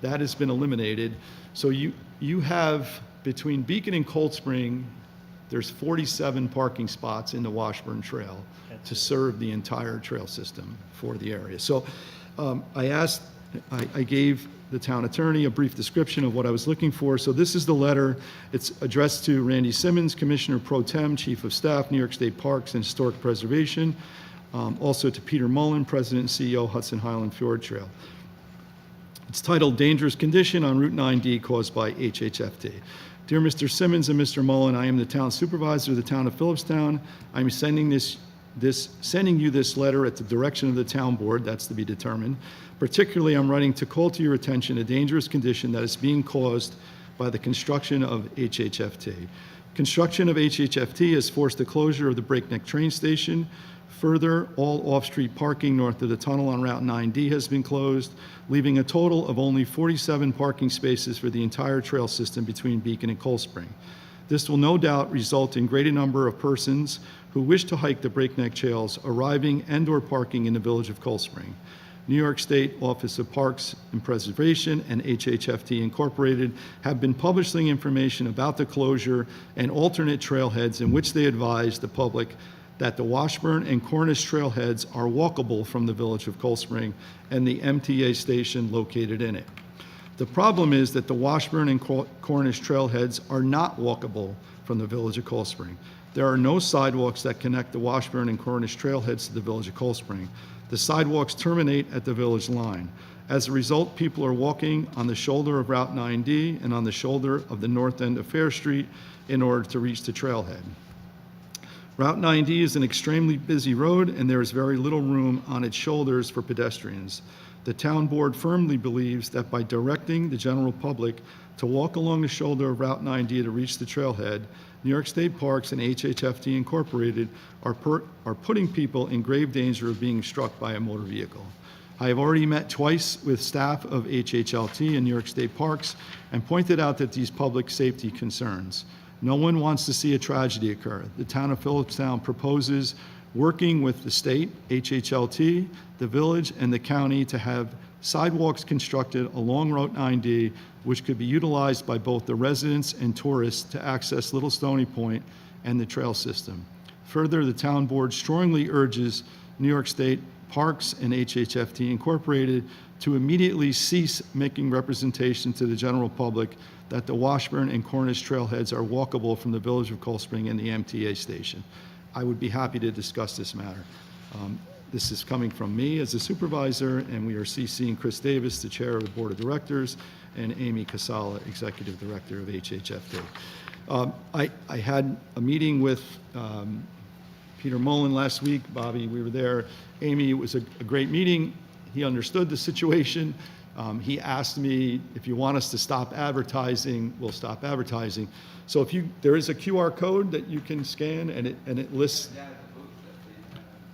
S1: That has been eliminated. So you have, between Beacon and Cold Spring, there's 47 parking spots in the Washburn Trail to serve the entire trail system for the area. So I gave the town attorney a brief description of what I was looking for. So this is the letter. It's addressed to Randy Simmons, Commissioner Pro Tem, Chief of Staff, New York State Parks and Historic Preservation. Also to Peter Mullen, President and CEO, Hudson Highland Fjord Trail. It's titled Dangerous Condition on Route 9D Caused by HHFT. Dear Mr. Simmons and Mr. Mullen, I am the town supervisor of the town of Philipstown. I'm sending you this letter at the direction of the town board, that's to be determined. Particularly, I'm writing to call to your attention a dangerous condition that is being caused by the construction of HHFT. Construction of HHFT has forced the closure of the Breakneck train station. Further, all off-street parking north of the tunnel on Route 9D has been closed, leaving a total of only 47 parking spaces for the entire trail system between Beacon and Cold Spring. This will no doubt result in greater number of persons who wish to hike the Breakneck trails arriving and/or parking in the village of Cold Spring. New York State Office of Parks and Preservation and HHFT Incorporated have been publishing information about the closure and alternate trailheads in which they advise the public that the Washburn and Cornish trailheads are walkable from the village of Cold Spring and the MTA station located in it. The problem is that the Washburn and Cornish trailheads are not walkable from the village of Cold Spring. There are no sidewalks that connect the Washburn and Cornish trailheads to the village of Cold Spring. The sidewalks terminate at the village line. As a result, people are walking on the shoulder of Route 9D and on the shoulder of the north end of Fair Street in order to reach the trailhead. Route 9D is an extremely busy road, and there is very little room on its shoulders for pedestrians. The town board firmly believes that by directing the general public to walk along the shoulder of Route 9D to reach the trailhead, New York State Parks and HHFT Incorporated are putting people in grave danger of being struck by a motor vehicle. I have already met twice with staff of HHLT and New York State Parks and pointed out that these public safety concerns. No one wants to see a tragedy occur. The town of Philipstown proposes working with the state, HHLT, the village, and the county to have sidewalks constructed along Route 9D, which could be utilized by both the residents and tourists to access Little Stony Point and the trail system. Further, the town board strongly urges New York State Parks and HHFT Incorporated to immediately cease making representation to the general public that the Washburn and Cornish trailheads are walkable from the Village of Cold Spring and the MTA station. I would be happy to discuss this matter. This is coming from me as a supervisor, and we are CCing Chris Davis, the chair of the board of directors, and Amy Casala, executive director of HHFD. I had a meeting with Peter Mullen last week. Bobby, we were there. Amy, it was a great meeting. He understood the situation. He asked me, if you want us to stop advertising, we'll stop advertising. So there is a QR code that you can scan, and it lists.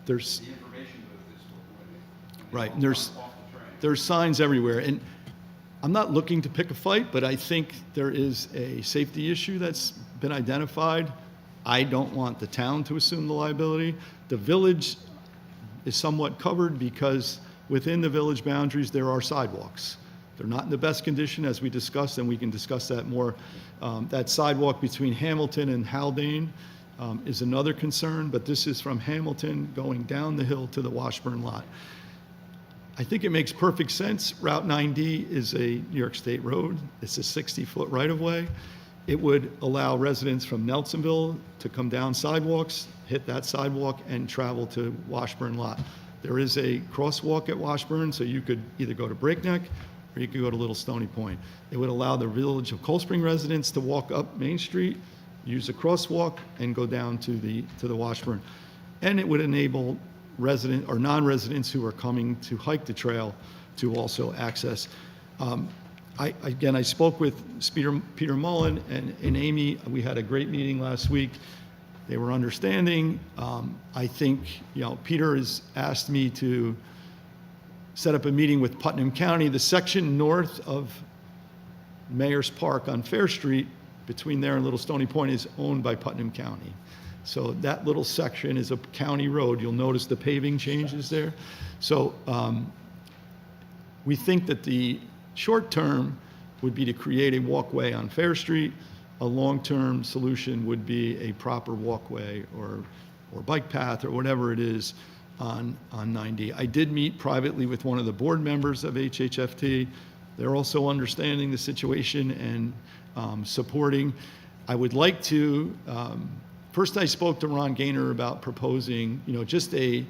S1: There's right, and there's signs everywhere. And I'm not looking to pick a fight, but I think there is a safety issue that's been identified. I don't want the town to assume the liability. The village is somewhat covered because within the village boundaries, there are sidewalks. They're not in the best condition, as we discussed, and we can discuss that more. That sidewalk between Hamilton and Haldane is another concern, but this is from Hamilton going down the hill to the Washburn lot. I think it makes perfect sense. Route 9D is a New York State road. It's a 60-foot right-of-way. It would allow residents from Nelsonville to come down sidewalks, hit that sidewalk, and travel to Washburn lot. There is a crosswalk at Washburn, so you could either go to Breakneck or you could go to Little Stony Point. It would allow the Village of Cold Spring residents to walk up Main Street, use a crosswalk, and go down to the Washburn. And it would enable resident or non-residents who are coming to hike the trail to also access. I spoke with Peter Mullen and Amy. We had a great meeting last week. They were understanding. I think, Peter has asked me to set up a meeting with Putnam County. The section north of Mayor's Park on Fair Street, between there and Little Stony Point, is owned by Putnam County. So that little section is a county road. You'll notice the paving changes there. So we think that the short term would be to create a walkway on Fair Street. A long-term solution would be a proper walkway or bike path or whatever it is on 9D. I did meet privately with one of the board members of HHFT. They're also understanding the situation and supporting. I would like to, first I spoke to Ron Gaynor about proposing, just a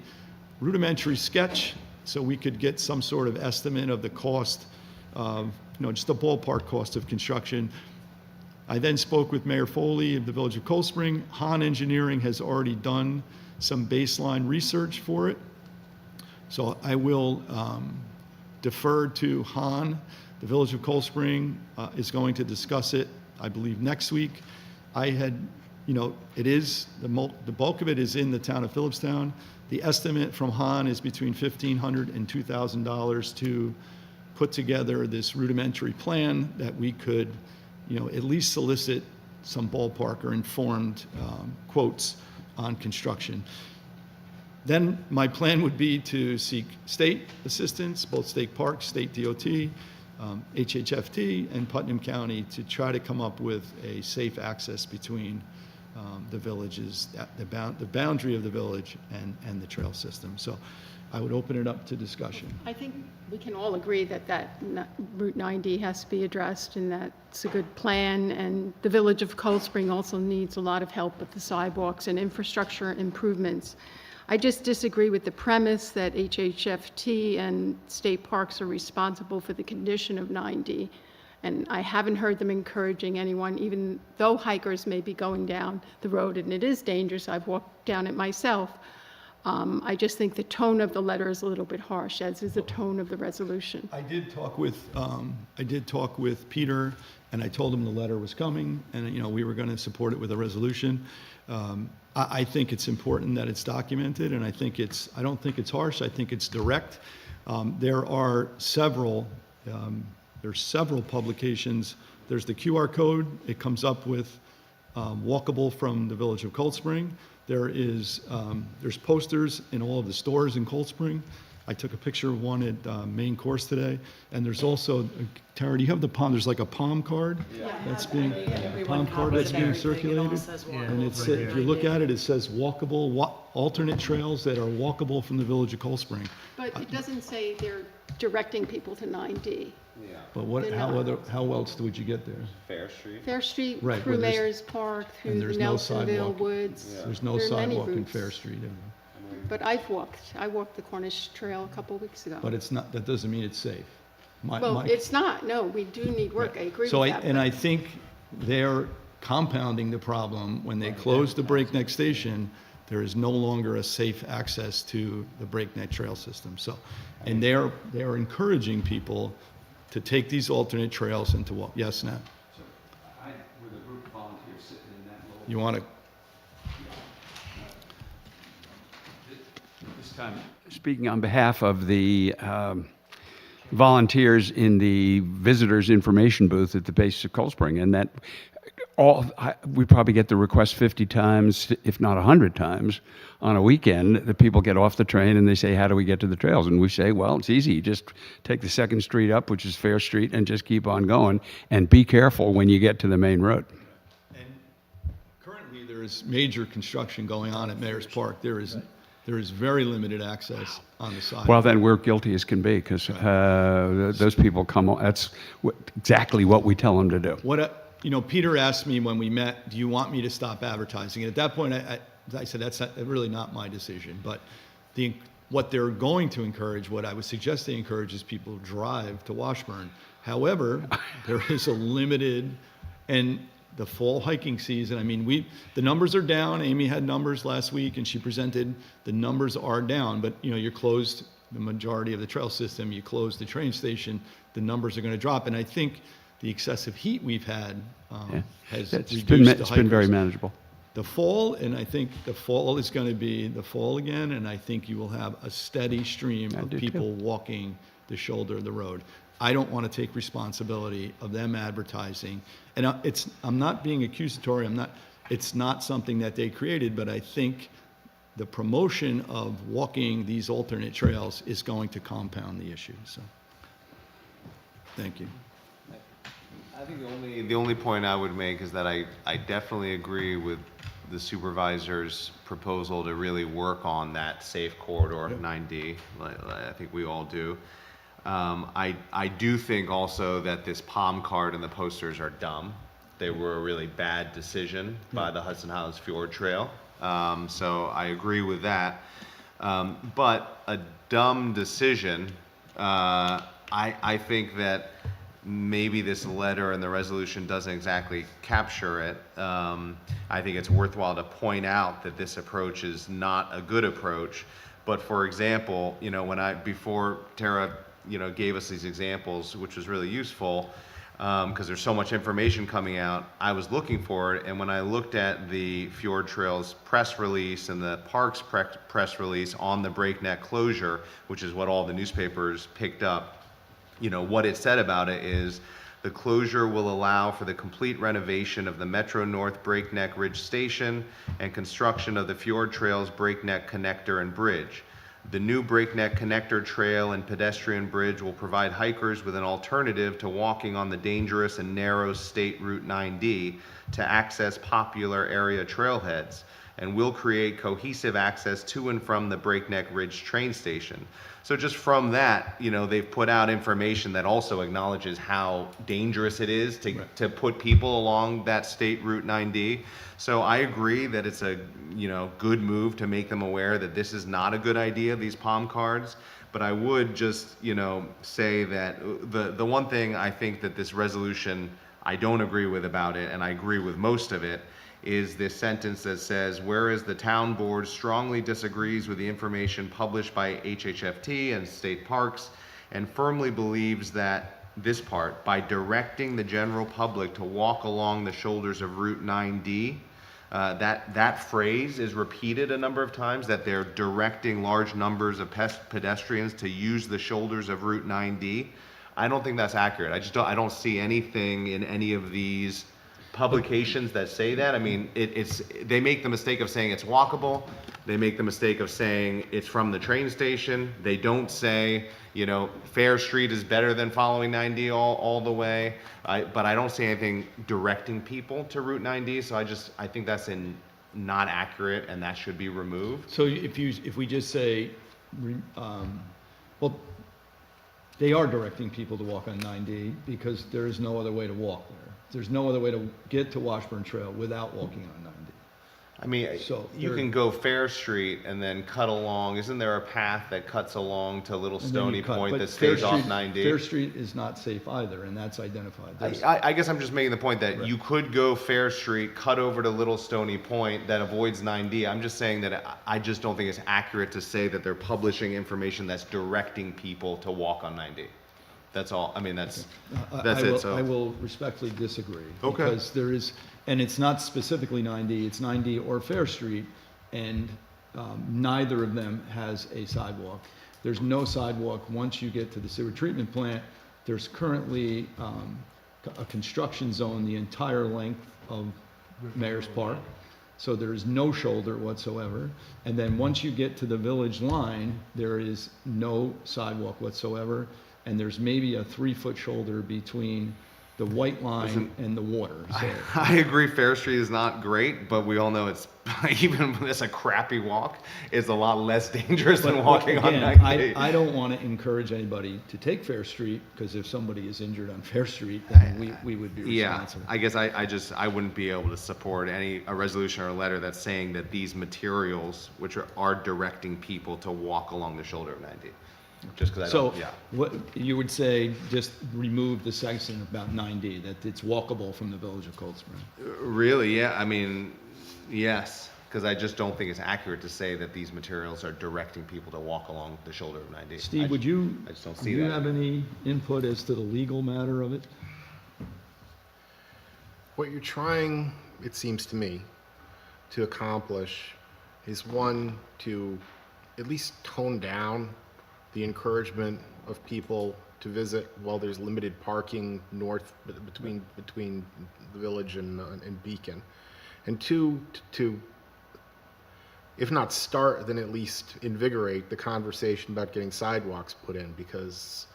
S1: rudimentary sketch so we could get some sort of estimate of the cost of, just a ballpark cost of construction. I then spoke with Mayor Foley of the Village of Cold Spring. Han Engineering has already done some baseline research for it. So I will defer to Han. The Village of Cold Spring is going to discuss it, I believe, next week. I had, it is, the bulk of it is in the town of Philipstown. The estimate from Han is between $1,500 and $2,000 to put together this rudimentary plan that we could, at least solicit some ballpark or informed quotes on construction. Then my plan would be to seek state assistance, both state parks, state DOT, HHFT, and Putnam County to try to come up with a safe access between the villages, the boundary of the village and the trail system. So I would open it up to discussion.
S4: I think we can all agree that Route 90 has to be addressed, and that's a good plan. And the Village of Cold Spring also needs a lot of help with the sidewalks and infrastructure improvements. I just disagree with the premise that HHFT and state parks are responsible for the condition of 90. And I haven't heard them encouraging anyone, even though hikers may be going down the road, and it is dangerous. I've walked down it myself. I just think the tone of the letter is a little bit harsh, as is the tone of the resolution.
S1: I did talk with Peter, and I told him the letter was coming, and we were going to support it with a resolution. I think it's important that it's documented, and I don't think it's harsh. I think it's direct. There are several publications. There's the QR code. It comes up with walkable from the Village of Cold Spring. There's posters in all of the stores in Cold Spring. I took a picture of one at main course today, and there's also, Tara, do you have the palm, there's like a palm card? That's being, a palm card that's being circulated. And it's, if you look at it, it says walkable, alternate trails that are walkable from the village of Cold Spring.
S4: But it doesn't say they're directing people to 9D.
S1: But what,
S4: They're
S1: how
S4: not.
S1: how else would you get there?
S2: Fair Street.
S4: Fair Street,
S1: Right,
S4: through
S1: where there's-
S4: Mayor's Park,
S1: and
S4: through
S1: there's no
S4: Nelsonville
S1: sidewalk.
S4: Woods.
S1: There's no
S4: There are many
S1: sidewalk in
S4: routes.
S1: Fair Street.
S4: But I walked the Cornish Trail a couple weeks ago.
S1: But it's not, that doesn't mean it's safe.
S4: Well, it's not, no, we do need work, I agree
S1: So
S4: with that.
S1: and
S4: but-
S1: I think they're compounding the problem. When they close the breakneck station, there is no longer a safe access to the breakneck trail system. So, and they're encouraging people to take these alternate trails and to walk. Yes, Nat?
S8: With a group of volunteers sitting in that little,
S1: You want to,
S8: this time, speaking on behalf of the volunteers in the visitors information booth at the base of Cold Spring, and that we probably get the request 50 times, if not 100 times, on a weekend. The people get off the train and they say, how do we get to the trails? And we say, well, it's easy. You just take the second street up, which is Fair Street, and just keep on going. And be careful when you get to the main road.
S1: and currently there is major construction going on at Mayor's Park. There is very limited access on the side.
S8: Well, then we're guilty as can be, because those people come on. That's exactly what we tell them to do.
S1: Peter asked me when we met, do you want me to stop advertising? And at that point, I said, that's really not my decision. But what they're going to encourage, what I would suggest they encourage is people to drive to Washburn. However, there is a limited, and the fall hiking season, I mean, the numbers are down. Amy had numbers last week and she presented, the numbers are down, but you're closed the majority of the trail system, you close the train station, the numbers are going to drop. And I think the excessive heat we've had has reduced the
S8: It's been very
S1: hikers.
S8: manageable.
S1: The fall, and I think the fall is going to be the fall again, and I think you will have a steady stream of
S8: do too.
S1: people walking the shoulder of the road. I don't want to take responsibility of them advertising, and I'm not being accusatory. It's not something that they created, but I think the promotion of walking these alternate trails is going to compound the issue. So, thank you.
S2: I think the only point I would make is that I definitely agree with the supervisor's proposal to really work on that safe corridor 9D. I think we all do. I do think also that this palm card and the posters are dumb. They were a really bad decision by the Hudson Hollows Fjord Trail. So I agree with that. But a dumb decision, I think that maybe this letter and the resolution doesn't exactly capture it. I think it's worthwhile to point out that this approach is not a good approach. But for example, before Tara, gave us these examples, which was really useful, because there's so much information coming out, I was looking for it, and when I looked at the Fjord Trails press release and the Parks press release on the breakneck closure, which is what all the newspapers picked up, what it said about it is the closure will allow for the complete renovation of the Metro North Breakneck Ridge Station and construction of the Fjord Trails Breakneck Connector and Bridge. The new Breakneck Connector Trail and pedestrian bridge will provide hikers with an alternative to walking on the dangerous and narrow State Route 9D to access popular area trailheads, and will create cohesive access to and from the Breakneck Ridge train station. So just from that, they've put out information that also acknowledges how dangerous it is to put people along that State Route 9D. So I agree that it's a good move to make them aware that this is not a good idea, these palm cards. But I would just say that the one thing I think that this resolution I don't agree with about it, and I agree with most of it, is this sentence that says, whereas the town board strongly disagrees with the information published by HHFT and state parks and firmly believes that this part, by directing the general public to walk along the shoulders of Route 9D, that phrase is repeated a number of times, that they're directing large numbers of pedestrians to use the shoulders of Route 9D. I don't think that's accurate. I don't see anything in any of these publications that say that. I mean, they make the mistake of saying it's walkable, they make the mistake of saying it's from the train station. They don't say, Fair Street is better than following 9D all the way. But I don't see anything directing people to Route 9D, so I think that's not accurate, and that should be removed.
S1: So if we just say, well, they are directing people to walk on 9D because there is no other way to walk there. There's no other way to get to Washburn Trail without walking on 9D.
S2: I mean,
S1: So
S2: you
S1: there-
S2: can go Fair Street and then cut along. Isn't there a path that cuts along to Little
S1: And then you
S2: Stony
S1: cut.
S2: Point
S1: But
S2: that
S1: Fair
S2: stays off
S1: Street-
S2: 9D?
S1: Fair Street is not safe either, and that's identified. There's-
S2: I guess I'm just making the point that you could go Fair Street, cut over to Little Stony Point that avoids 9D. I'm just saying that I just don't think it's accurate to say that they're publishing information that's directing people to walk on 9D. That's all. I mean, that's it. So
S1: I will respectfully disagree.
S2: Okay.
S1: Because there is, and it's not specifically 9D, it's 9D or Fair Street, and neither of them has a sidewalk. There's no sidewalk once you get to the sewer treatment plant. There's currently a construction zone the entire length of Mayor's Park, so there is no shoulder whatsoever. And then once you get to the village line, there is no sidewalk whatsoever, and there's maybe a 3-foot shoulder between the white line and the water. So
S2: I agree Fair Street is not great, but we all know it's, even when it's a crappy walk, it's a lot less dangerous than walking on
S1: again,
S2: 9D.
S1: I don't want to encourage anybody to take Fair Street, because if somebody is injured on Fair Street, then we would be
S2: Yeah,
S1: responsible.
S2: I guess I wouldn't be able to support a resolution or a letter that's saying that these materials, which are directing people to walk along the shoulder of 9D. Just because I
S1: So,
S2: don't, yeah.
S1: what, you would say, just remove the section about 9D, that it's walkable from the village of Cold Spring?
S2: Really, yeah, I mean, yes, because I just don't think it's accurate to say that these materials are directing people to walk along the shoulder of 9D.
S1: Steve, would you,
S2: I just don't
S1: do
S2: see
S1: you
S2: that.
S1: have any input as to the legal matter of it?
S7: What you're trying, it seems to me, to accomplish is one, to at least tone down the encouragement of people to visit while there's limited parking north between the village and Beacon, and two, to if not start, then at least invigorate the conversation about getting sidewalks put in, because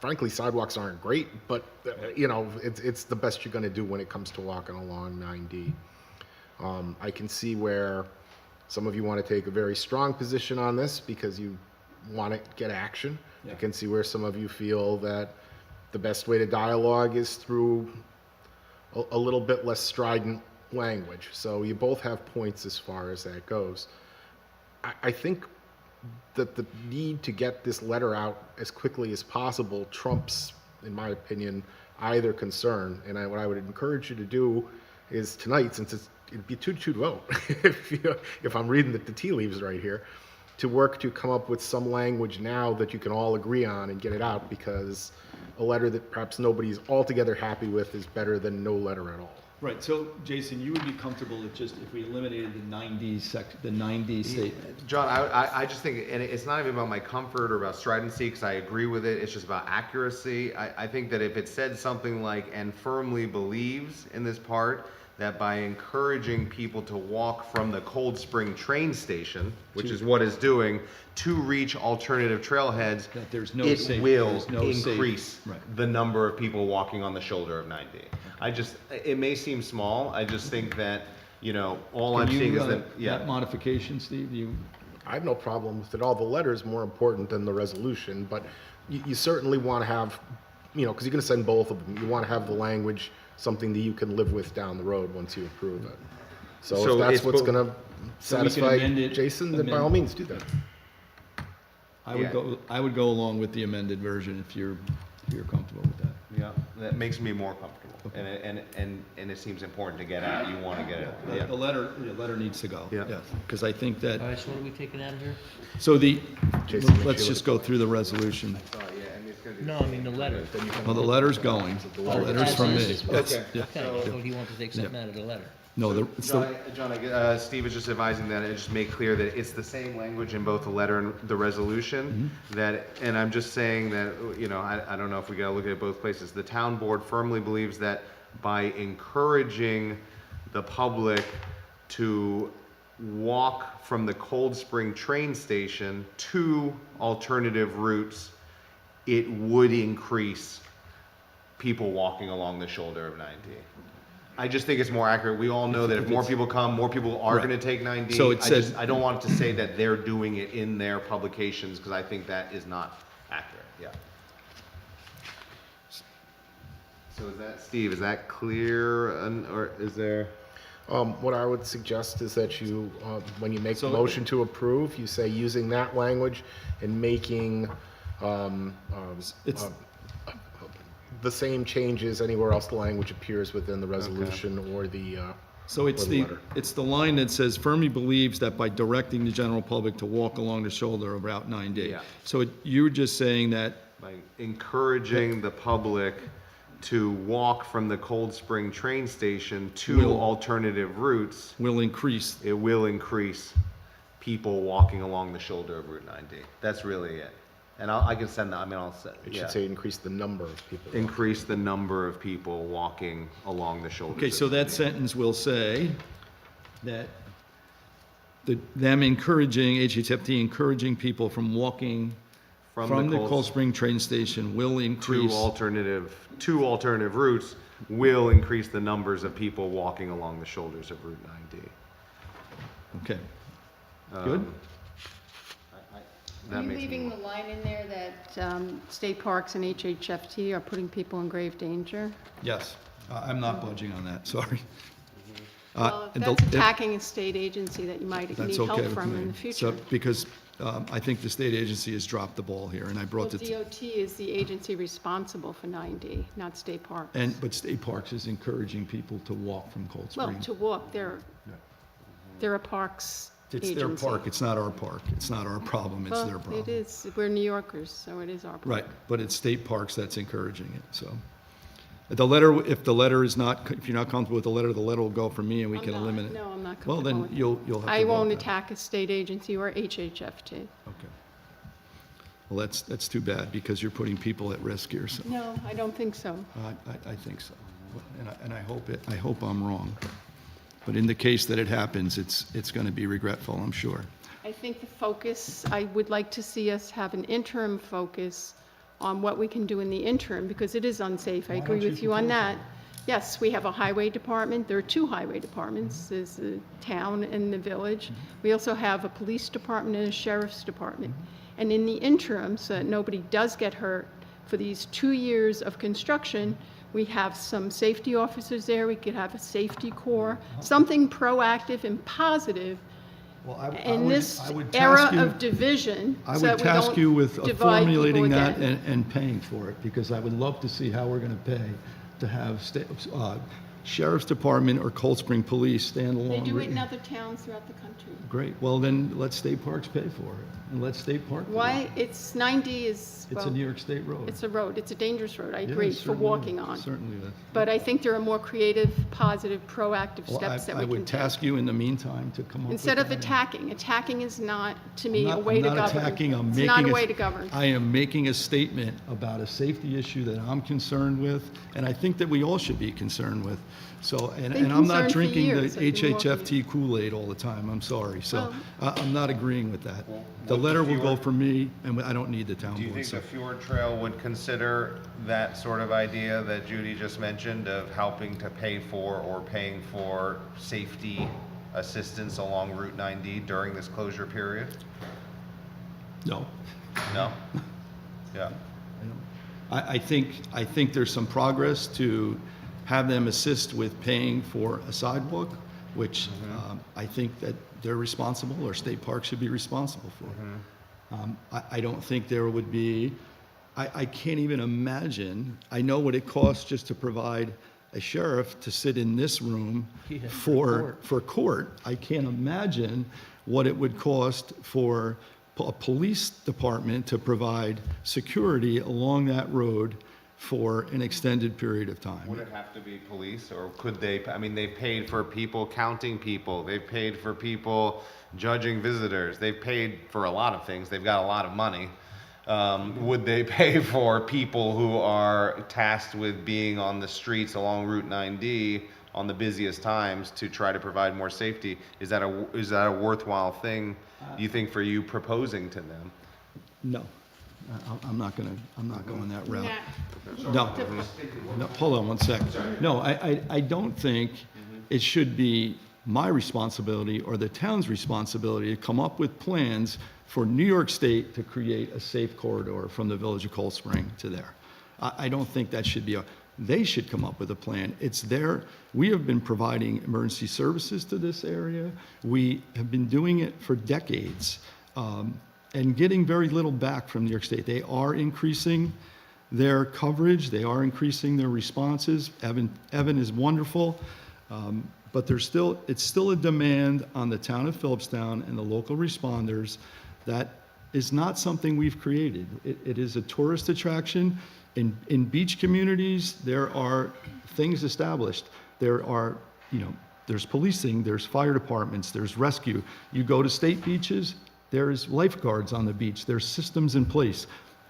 S7: frankly, sidewalks aren't great, but it's the best you're going to do when it comes to walking along 9D. I can see where some of you want to take a very strong position on this because you want to get action. I can see where some of you feel that the best way to dialogue is through a little bit less strident language. So you both have points as far as that goes. I think that the need to get this letter out as quickly as possible trumps, in my opinion, either concern. And what I would encourage you to do is tonight, since it'd be a 2-2 vote, if I'm reading the tea leaves right here, to work to come up with some language now that you can all agree on and get it out, because a letter that perhaps nobody's altogether happy with is better than no letter at all.
S1: Right, so Jason, you would be comfortable if we eliminated the 9D statement?
S2: John, I just think, and it's not even about my comfort or about stridency, because I agree with it, it's just about accuracy. I think that if it said something like, and firmly believes in this part, that by encouraging people to walk from the Cold Spring train station, which is what it's doing, to reach alternative trailheads,
S1: That there's no
S2: it
S1: safe-
S2: will
S1: there's no safe-
S2: increase
S1: right.
S2: the number of people walking on the shoulder of 9D. It may seem small, I just think that, all I'm
S1: Can
S2: seeing
S1: you,
S2: is that,
S1: that modification, Steve,
S7: I have no problem with it. All the letter is more important than the resolution, but you certainly want to have, because you're going to send both of them, you want to have the language, something that you can live with down the road once you approve it. So
S2: So
S7: if that's
S2: it's
S7: what's
S2: both-
S7: going to
S1: So we can
S7: satisfy
S1: amend it-
S7: Jason, then by all means do that.
S1: I
S2: Yeah.
S1: would go along with the amended version if you're comfortable with that.
S2: Yeah, that makes me more comfortable, and it seems important to get out, you want to get it, yeah.
S1: The letter needs to go.
S2: Yeah.
S1: Yes, because I think that,
S3: All right, so what are we taking out of here?
S1: so
S7: Jason, make
S1: let's
S7: sure
S1: just go through the resolution.
S3: No, I mean the letter.
S1: Well, the letter's going. The letter's from me. Yes, yeah.
S3: Okay, so he wants to take something out of the letter.
S1: No, it's the,
S2: John, Steve is just advising that it just make clear that it's the same language in both the letter and the resolution, that, and I'm just saying that, I don't know if we gotta look at it both places. The town board firmly believes that by encouraging the public to walk from the Cold Spring train station to alternative routes, it would increase people walking along the shoulder of 9D. I just think it's more accurate. We all know that if more people come, more people are
S8: Right.
S2: going to take 9D.
S8: So it says-
S2: I don't want it to say that they're doing it in their publications, because I think that is not accurate, yeah. So is that, Steve, is that clear, or is there?
S7: What I would suggest is that you, when you make the
S8: So-
S7: motion to approve, you say using that language and making
S8: It's-
S7: the same changes anywhere else the language appears within the resolution or the,
S9: So it's
S7: or the
S9: the,
S7: letter.
S9: it's the line that says firmly believes that by directing the general public to walk along the shoulder of Route 9D.
S2: Yeah.
S9: So you were just saying that,
S2: By encouraging the public to walk from the Cold Spring train station to
S9: Will-
S2: alternative routes,
S9: will increase.
S2: it will increase people walking along the shoulder of Route 9D. That's really it. And I can send that, I mean, I'll send,
S7: It
S2: yeah.
S7: should say increase the number of people.
S2: Increase the number of people walking along the shoulders.
S9: Okay,
S2: of
S9: so that
S2: 9D.
S9: sentence will say that them encouraging, HHFT encouraging people from walking from the Cold Spring train station will increase.
S2: Two alternative routes will increase the numbers of people walking along the shoulders of Route 9D.
S9: Okay. Good?
S2: That
S4: Are you
S2: makes me
S4: leaving the line in there that state parks and HHFT are putting people in grave danger?
S9: Yes. I'm not budging on that, sorry.
S4: Well,
S9: and
S4: if that's
S9: the-
S4: attacking a state agency that you might
S9: That's
S4: need
S9: okay
S4: help
S9: with
S4: from in
S9: me.
S4: the
S9: So,
S4: future.
S9: because I think the state agency has dropped the ball here, and I
S4: Well,
S9: brought it.
S4: DOT is the agency responsible for 9D, not state parks.
S9: But state parks is encouraging people to walk from Cold
S4: Well,
S9: Spring.
S4: to walk, they're a parks
S9: It's
S4: agency.
S9: their park, it's not our park. It's not our problem, it's their
S4: Well,
S9: problem.
S4: it is, we're New Yorkers, so it is our problem.
S9: Right, but it's state parks that's encouraging it, so. The letter, if the letter is not, if you're not comfortable with the letter will go from me and we
S4: I'm
S9: can
S4: not-
S9: eliminate.
S4: No, I'm not
S9: Well,
S4: comfortable
S9: then
S4: with
S9: you'll have to
S4: I
S9: vote
S4: won't
S9: that.
S4: attack a state agency or HHFT.
S9: Okay. Well, that's too bad, because you're putting people at risk here, so.
S4: No, I don't think so.
S9: I think so, and I hope I'm wrong. But in the case that it happens, it's going to be regretful, I'm sure.
S4: I think the focus, I would like to see us have an interim focus on what we can do in the interim, because it is unsafe. I agree with you on that. Yes, we have a highway department. There are two highway departments. There's the town and the village. We also have a police department and a sheriff's department. And in the interim, so that nobody does get hurt, for these 2 years of construction, we have some safety officers there. We could have a safety corps, something proactive and positive in this era of division,
S9: I
S4: so
S9: would
S4: that we
S9: task you
S4: don't
S9: with
S4: divide people
S9: formulating that
S4: again.
S9: and paying for it, because I would love to see how we're going to pay to have sheriff's department or Cold Spring Police stand along.
S4: They do it in other towns throughout the country.
S9: Great, well then, let state parks pay for it, and let state park. do it.
S4: Why, it's 9D is,
S9: It's a
S4: well,
S9: New York State road.
S4: it's a road, it's a dangerous road, I
S9: Yeah,
S4: agree,
S9: it
S4: for
S9: certainly
S4: walking
S9: is.
S4: on.
S9: Certainly is.
S4: But I think there are more creative, positive, proactive
S9: Well,
S4: steps that
S9: I
S4: we can
S9: would
S4: take.
S9: task you in the meantime to come up with
S4: Instead of
S9: that.
S4: attacking is not, to me,
S9: I'm
S4: a
S9: not-
S4: way to govern.
S9: I'm not attacking, I'm
S4: It's
S9: making
S4: not a way to govern.
S9: I am making a statement about a safety issue that I'm concerned with, and I think that we all should be concerned with. So, and
S4: Been
S9: I'm not
S4: concerned for
S9: drinking the
S4: years. I've been walking
S9: HHFT Kool-Aid all the time, I'm sorry. So I'm not agreeing with that. The
S2: would
S9: letter
S2: the
S9: will go
S2: Fjord-
S9: from me, and I don't need the town
S2: Do you
S9: board.
S2: think
S9: So
S2: the Fjord Trail would consider that sort of idea that Judy just mentioned of helping to pay for or paying for safety assistance along Route 9D during this closure period?
S9: No.
S2: No? Yeah.
S9: I think there's some progress to have them assist with paying for a sidewalk, which I think that they're responsible, or state parks should be responsible for. I don't think there would be, I can't even imagine, I know what it costs just to provide a sheriff to sit in this room for court. I can't imagine what it would cost for a police department to provide security along that road for an extended period of time.
S2: Would it have to be police, or could they, I mean, they've paid for people counting people, they've paid for people judging visitors, they've paid for a lot of things, they've got a lot of money. Would they pay for people who are tasked with being on the streets along Route 9D on the busiest times to try to provide more safety. Is that a worthwhile thing, do you think, for you proposing to them?
S9: No, I'm not going that route. No, no, hold on one sec. No, I don't think it should be my responsibility or the town's responsibility to come up with plans for New York State to create a safe corridor from the village of Cold Spring to there. I don't think that should be they should come up with a plan. It's we have been providing emergency services to this area. We have been doing it for decades, and getting very little back from New York State. They are increasing their coverage. They are increasing their responses. Evan is wonderful. But it's still a demand on the town of Philipstown and the local responders that is not something we've created. It is a tourist attraction. In beach communities, there are things established. There's policing, there's fire departments, there's rescue. You go to state beaches, there's lifeguards on the beach, there's systems in place.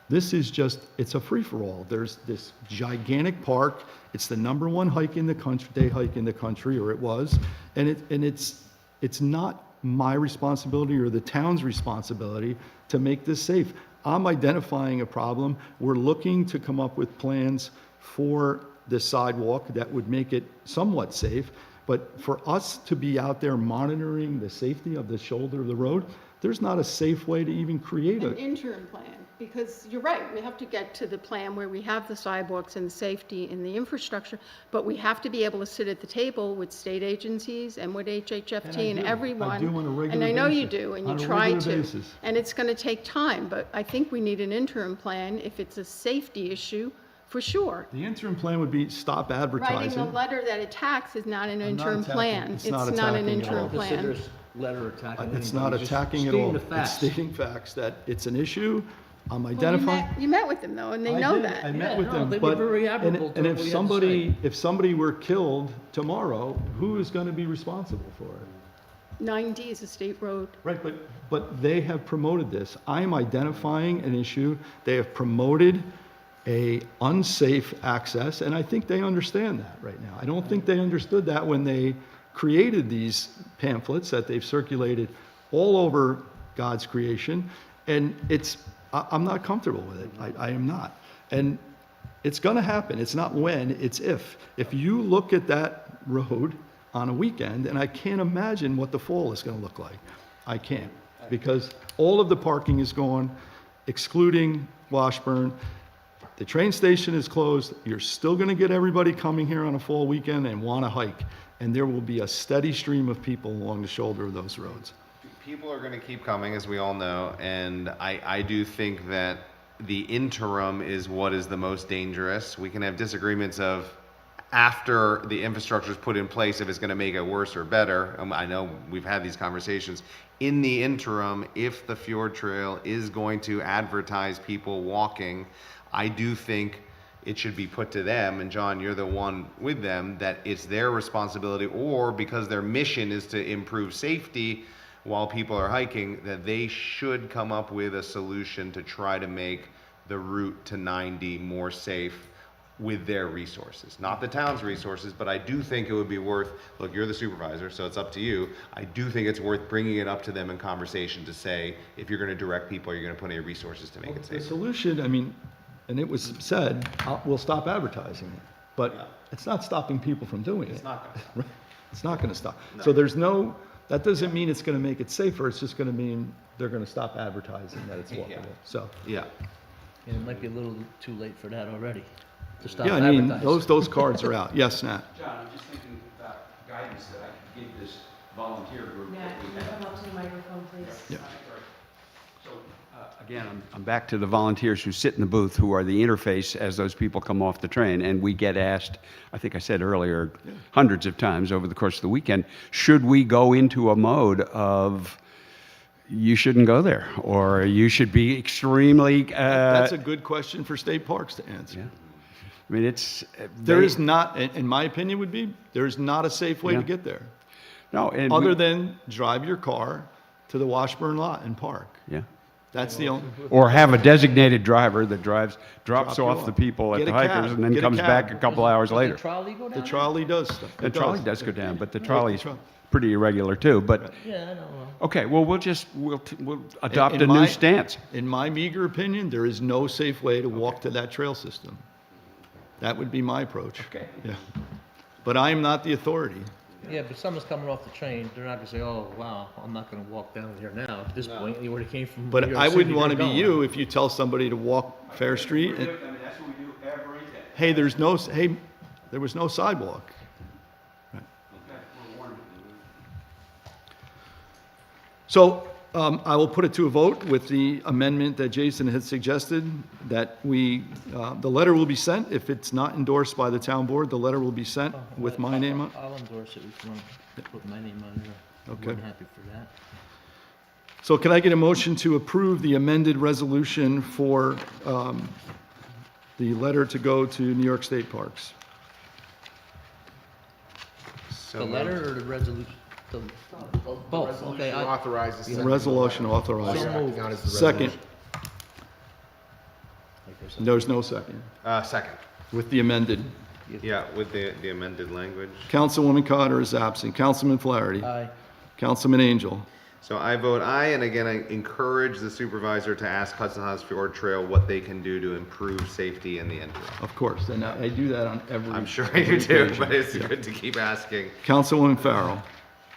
S9: This is it's a free-for-all. There's this gigantic park. It's the #1 hike in the country, day hike in the country, or it was. And it's not my responsibility or the town's responsibility to make this safe. I'm identifying a problem. We're looking to come up with plans for the sidewalk that would make it somewhat safe. But for us to be out there monitoring the safety of the shoulder of the road, there's not a safe way to even create
S4: An interim plan, because you're right, we have to get to the plan where we have the sidewalks and the safety and the infrastructure, but we have to be able to sit at the table with state agencies and with HHFT and everyone.
S9: I do on a regular
S4: And I know you
S9: basis.
S4: do, and
S9: On
S4: you
S9: a
S4: try
S9: regular
S4: to.
S9: basis.
S4: And it's going to take time, but I think we need an interim plan if it's a safety issue, for sure.
S9: The interim plan would be stop
S4: Writing
S9: advertising.
S4: a letter that attacks is not an
S9: I'm not
S4: interim
S9: attacking-
S4: plan.
S9: it's
S4: It's
S9: not
S4: not an
S9: attacking at all.
S4: interim plan.
S3: Consider letter attacking.
S9: It's not
S3: anybody, just
S9: attacking at
S3: stating
S9: all.
S3: the
S9: It's
S3: facts.
S9: stating facts that it's an issue. I'm
S4: Well,
S9: identifying.
S4: you met with them, though, and they know
S9: I
S4: that.
S9: met
S3: Yeah,
S9: with
S3: no,
S9: them,
S3: they were
S9: but,
S3: very
S9: and
S3: admirable to
S9: and
S3: what
S9: if
S3: we had to
S9: somebody were killed tomorrow, who is going to be responsible for it?
S4: 9D is a state road.
S9: Right, but they have promoted this. I am identifying an issue. They have promoted a unsafe access, and I think they understand that right now. I don't think they understood that when they created these pamphlets that they've circulated all over God's creation, and I'm not comfortable with it. I am not. And it's going to happen. It's not when, it's if. If you look at that road on a weekend, and I can't imagine what the fall is going to look like. I can't, because all of the parking is gone, excluding Washburn. The train station is closed. You're still going to get everybody coming here on a fall weekend and want to hike. And there will be a steady stream of people along the shoulder of those roads.
S2: People are going to keep coming, as we all know, and I do think that the interim is what is the most dangerous. We can have disagreements of after the infrastructure is put in place if it's going to make it worse or better. I know we've had these conversations. In the interim, if the Fjord Trail is going to advertise people walking, I do think it should be put to them, and John, you're the one with them, that it's their responsibility, or because their mission is to improve safety while people are hiking, that they should come up with a solution to try to make the route to 90 more safe with their resources. Not the town's resources, but I do think it would be worth, look, you're the supervisor, so it's up to you. I do think it's worth bringing it up to them in conversation to say, if you're going to direct people, you're going to put any resources to make it
S9: The
S2: safe.
S9: solution, and it was said, we'll stop advertising it, but it's not stopping people from doing it.
S2: It's not going to.
S9: It's not going to stop. So that doesn't mean it's going to make it safer, it's just going to mean they're going to stop advertising that it's walkable. So,
S2: Yeah.
S3: And it might be a little too late for that already, to stop
S9: yeah,
S3: advertising.
S9: those cards are out. Yes, Nat?
S8: John, I'm just thinking about guidance that I could give this volunteer group
S6: Matt, can you come up to the microphone, please?
S9: Yeah.
S8: So, again, I'm back to the volunteers who sit in the booth, who are the interface as those people come off the train, and we get asked, I think I said earlier, hundreds of times over the course of the weekend, should we go into a mode of, you shouldn't go there, or you should be extremely...
S9: That's a good question for state parks to answer.
S8: Yeah. I mean,
S9: There is not, in my opinion would be, there is not a safe way to
S8: Yeah.
S9: get there,
S8: no, and
S9: other than drive your car to the Washburn lot and park.
S8: yeah.
S9: That's the only,
S8: Or have a designated driver that drops
S9: Drop you
S8: off the
S9: off.
S8: people at
S9: Get
S8: the
S9: a cab.
S8: hikers and then
S9: Get a
S8: comes
S9: cab.
S8: back a couple hours
S3: Does
S8: later.
S3: the trolley go down
S9: the
S3: there?
S9: trolley does.
S8: The trolley does go down, but the
S9: The
S8: trolley's
S9: trolley.
S8: pretty irregular too, but,
S3: Yeah, I don't know.
S8: okay, well, we'll adopt
S9: In
S8: a new
S9: my-
S8: stance.
S9: In my meager opinion, there is no safe way to walk to that trail system. That would be my approach.
S8: Okay.
S9: Yeah. But I am not the authority.
S3: Yeah, but someone's coming off the train, they're not gonna say, oh, wow, I'm not gonna walk down here now at this point. You already came from New
S9: But
S3: York
S9: I
S3: City,
S9: wouldn't want to
S3: they're
S9: be
S3: going.
S9: you if you tell somebody to walk Fair Street. And,
S8: that's what we do every day.
S9: hey, there was no sidewalk. Right. So I will put it to a vote with the amendment that Jason had suggested, that the letter will be sent. If it's not endorsed by the town board, the letter will be sent with my name on it.
S3: I'll endorse it, if you want to put my name on there. I'm
S9: Okay.
S3: more than happy for that.
S9: So can I get a motion to approve the amended resolution for the letter to go to New York State Parks?
S2: So
S3: The letter or the resolution? Both, okay.
S7: Authorizes.
S9: The resolution authorized.
S3: moved.
S7: Out as the
S9: Second.
S7: resolution.
S9: There's no second.
S2: Second.
S9: With the amended.
S2: Yeah, with the amended language.
S9: Councilwoman Cotter is absent. Councilman Flaherty.
S3: Aye.
S9: Councilman Angel.
S2: So I vote aye, and again, I encourage the supervisor to ask Hudson House Fjord Trail what they can do to improve safety in the interim.
S9: Of course, and I do that on every.
S2: I'm sure
S9: every
S2: you do,
S9: occasion.
S2: but it's
S9: Yeah.
S2: good to keep asking.
S9: Councilwoman Farrell.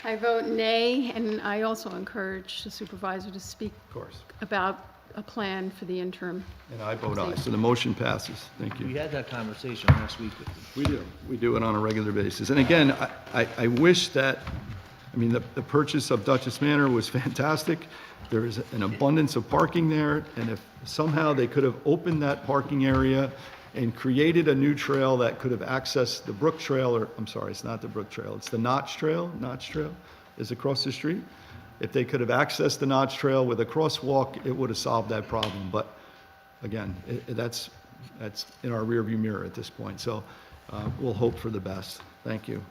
S4: I vote nay, and I also encourage the supervisor to speak
S9: Of course.
S4: about a plan for the interim.
S9: And I vote aye, so the motion passes. Thank
S3: We
S9: you.
S3: had that conversation last week with you.
S9: We do. We do it on a regular basis. And again, I wish that, I mean, the purchase of Duchess Manor was fantastic. There is an abundance of parking there, and if somehow they could have opened that parking area and created a new trail that could have accessed the Brook Trail, or, I'm sorry, it's not the Brook Trail, it's the Notch Trail. Notch Trail is across the street. If they could have accessed the Notch Trail with a crosswalk, it would have solved that problem. But again, that's in our rearview mirror at this point. So we'll hope for the best. Thank you.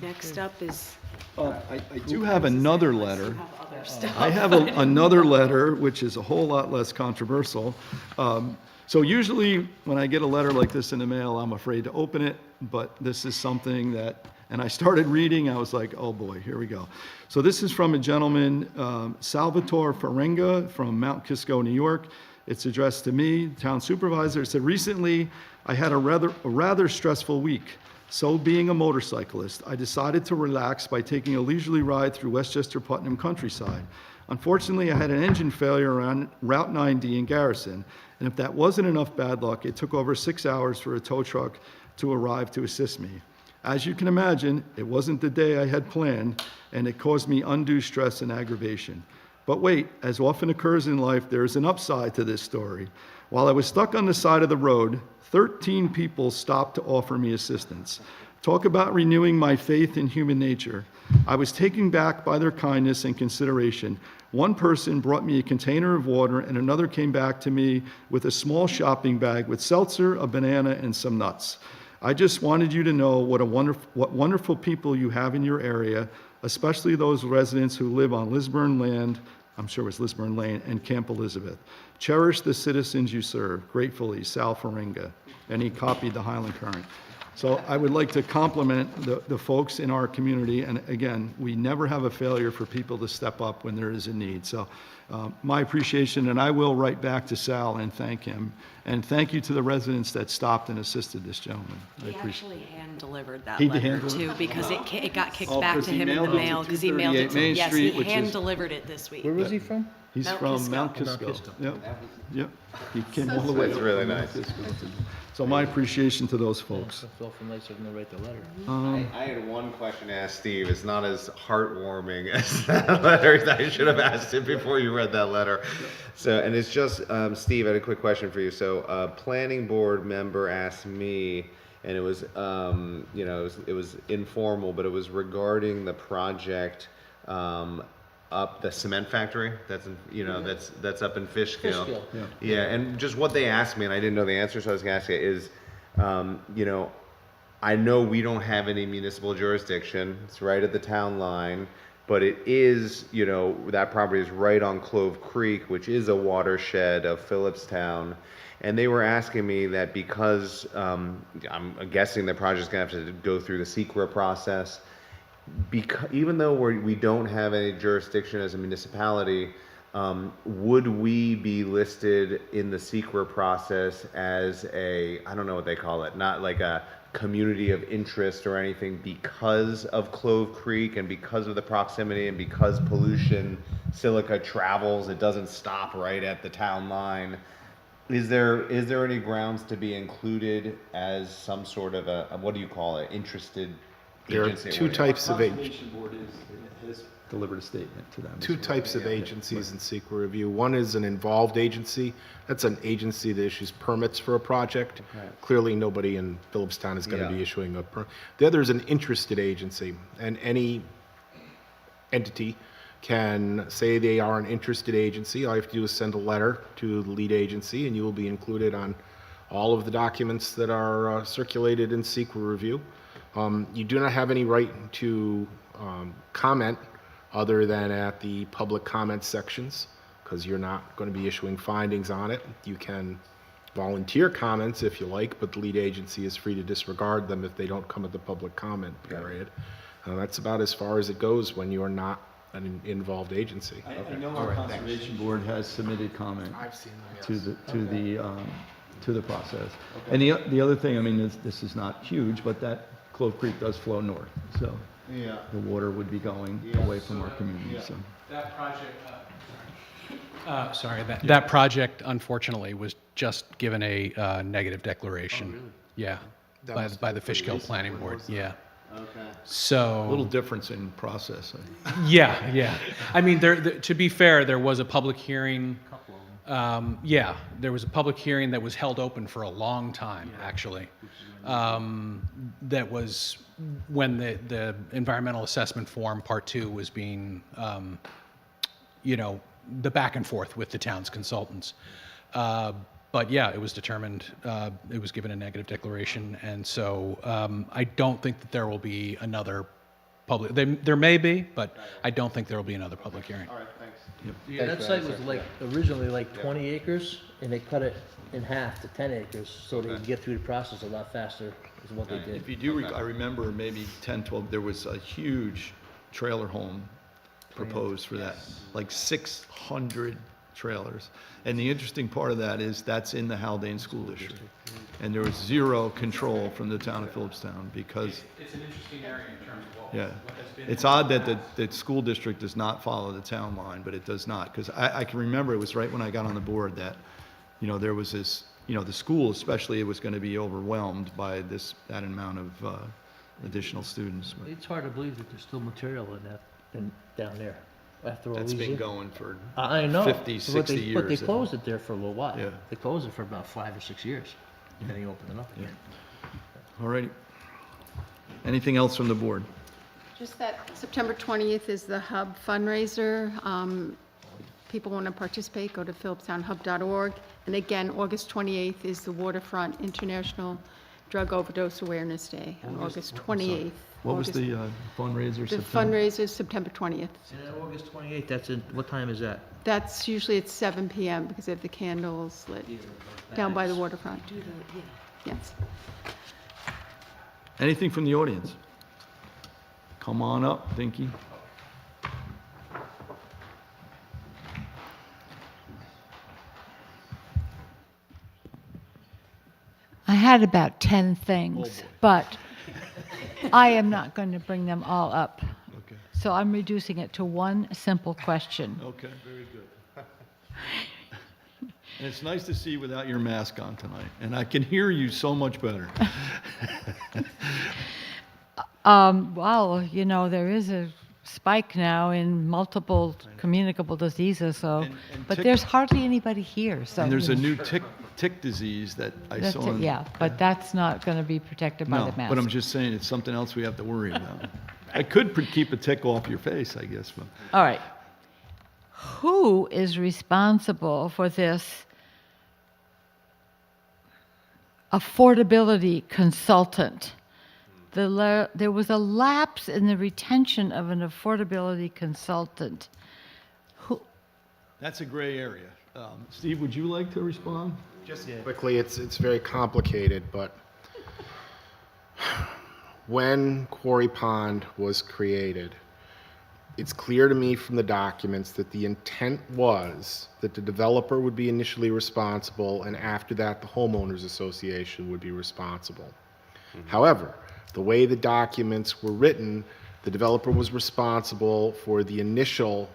S6: Next up is,
S9: I do have another letter.
S6: have other stuff.
S9: I have another letter, which is a whole lot less controversial. So usually, when I get a letter like this in the mail, I'm afraid to open it, but this is something that, and I started reading, I was like, oh boy, here we go. So this is from a gentleman, Salvatore Farenga from Mount Kisco, New York. It's addressed to me, town supervisor. It said, recently, I had a rather stressful week. So being a motorcyclist, I decided to relax by taking a leisurely ride through Westchester Putnam countryside. Unfortunately, I had an engine failure on Route 9D in Garrison, and if that wasn't enough bad luck, it took over 6 hours for a tow truck to arrive to assist me. As you can imagine, it wasn't the day I had planned, and it caused me undue stress and aggravation. But wait, as often occurs in life, there is an upside to this story. While I was stuck on the side of the road, 13 people stopped to offer me assistance. Talk about renewing my faith in human nature. I was taken back by their kindness and consideration. One person brought me a container of water, and another came back to me with a small shopping bag with seltzer, a banana, and some nuts. I just wanted you to know what wonderful people you have in your area, especially those residents who live on Lisburn land, I'm sure it's Lisburn Lane, and Camp Elizabeth. Cherish the citizens you serve. Gratefully, Sal Faringa. And he copied the Highland Current. So I would like to compliment the folks in our community. And again, we never have a failure for people to step up when there is a need. So my appreciation, and I will write back to Sal and thank him. And thank you to the residents that stopped and assisted this gentleman. I
S6: He
S9: appreciate
S6: actually hand-delivered that
S9: He
S6: letter
S9: hand-delivered
S6: too, because it got kicked
S9: Oh,
S6: back
S9: 'cause
S6: to
S9: he
S6: him in the
S9: mailed it to
S6: mail, because he mailed it
S9: 238
S6: to,
S9: Main
S6: yes,
S9: Street,
S6: he
S9: which is-
S6: hand-delivered it this week.
S3: Where was he from?
S9: He's
S6: Mount
S9: from
S6: Kisco.
S9: Mount
S3: Mount
S9: Kisco.
S3: Kisco.
S9: Yep, yep. He came all the way.
S2: That's really
S9: from Mount
S2: nice.
S9: Kisco. So my appreciation to those folks.
S3: It's awful nice of him to write the letter.
S2: I had one question to ask Steve. It's not as heartwarming as that letter. I should have asked it before you read that letter. So, and it's just, Steve, I had a quick question for you. So, a planning board member asked me, and it was, it was informal, but it was regarding the project up the cement factory that's in, that's up in Fishkill.
S3: Fishkill.
S2: Yeah, and just what they asked me, and I didn't know the answer, so I was gonna ask you is, I know we don't have any municipal jurisdiction. It's right at the town line. but it is, that property is right on Clove Creek, which is a watershed of Philipstown. And they were asking me that because I'm guessing the project's gonna have to go through the SEQRA process, even though we don't have any jurisdiction as a municipality, would we be listed in the SEQRA process as I don't know what they call it, not like a community of interest or anything, because of Clove Creek and because of the proximity and because pollution, silica travels, it doesn't stop right at the town line. Is there any grounds to be included as some sort of what do you call it, interested
S7: There are
S2: agency?
S7: two types of
S9: Conservation Board has delivered a statement to them. as
S7: two
S9: well.
S7: types of agencies in secret review. One is an involved agency. That's an agency that issues permits for a project. Clearly, nobody in Philipstown is going to be
S2: Yeah.
S7: issuing a permit. The other is an interested agency, and any entity can say they are an interested agency. All you have to do is send a letter to the lead agency, and you will be included on all of the documents that are circulated in secret review. You do not have any right to comment other than at the public comment sections, because you're not going to be issuing findings on it. You can volunteer comments if you like, but the lead agency is free to disregard them if they don't come at the public comment period. That's about as far as it goes when you are not an involved agency.
S9: I know our Conservation Board has submitted comment to the process. And the other thing, I mean, this is not huge, but that Clove Creek does flow north, so the water would be going away from our community, so.
S5: That project, that project unfortunately was just given a negative declaration. Yeah, by the Fishkill Planning Board, yeah.
S2: Okay.
S5: So.
S9: A little difference in process.
S5: Yeah. I mean, to be fair, there was a public hearing. There was a public hearing that was held open for a long time, actually. That was when the environmental assessment form part 2 was being, the back and forth with the town's consultants. But yeah, it was determined, it was given a negative declaration, and so I don't think that there will be another public, there may be, but I don't think there will be another public hearing.
S2: All right, thanks.
S3: Yeah, that site was originally 20 acres, and they cut it in half to 10 acres, so they could get through the process a lot faster, is what they did.
S9: If you do, I remember maybe 10, 12, there was a huge trailer home proposed for that, like 600 trailers. And the interesting part of that is that's in the Haldane School District. And there was zero control from the town of Philipstown because,
S5: It's an interesting area in terms of
S9: yeah. It's odd that the school district does not follow the town line, but it does not. Because I can remember it was right when I got on the board that, there was this, the school especially, it was going to be overwhelmed by that amount of additional students. But
S3: It's hard to believe that there's still material down there after all
S9: that's
S3: these
S9: been
S3: years.
S9: going for
S3: I know.
S9: 50, 60 years.
S3: But they closed it there for a little while.
S9: Yeah.
S3: They closed it for about 5 or 6 years, and then they opened it up again.
S9: All righty. Anything else from the board?
S4: Just that September 20th is the Hub fundraiser. People want to participate, go to philipstownhub.org. And again, August 28th is the Waterfront International Drug Overdose Awareness Day, on August 28th.
S9: What was the fundraiser?
S4: The fundraiser is September 20th.
S3: And then August 28th, what time is that?
S4: That's usually at 7 p.m. because they have the candles lit down by the waterfront. Yes.
S9: Anything from the audience? Come on up, Dinky.
S10: I had about 10 things, but I am not going to bring them all up.
S9: Okay.
S10: So I'm reducing it to one simple question.
S9: Okay, very good. And it's nice to see you without your mask on tonight, and I can hear you so much better.
S10: Well, there is a spike now in multiple communicable diseases, so,
S9: And
S10: but
S9: tick-
S10: there's hardly anybody here, so.
S9: And there's a new tick disease that I
S10: That's
S9: saw.
S10: it, yeah, but that's not going to be protected by
S9: No,
S10: the mask.
S9: but I'm just saying, it's something else we have to worry about. I could keep a tick off your face, I guess, but.
S10: All right. Who is responsible for this affordability consultant there was a lapse in the retention of an affordability consultant.
S9: That's a gray area. Steve, would you like to respond?
S7: Just quickly, it's very complicated, but when Quarry Pond was created, it's clear to me from the documents that the intent was that the developer would be initially responsible, and after that, the homeowners association would be responsible. However, the way the documents were written, the developer was responsible for the initial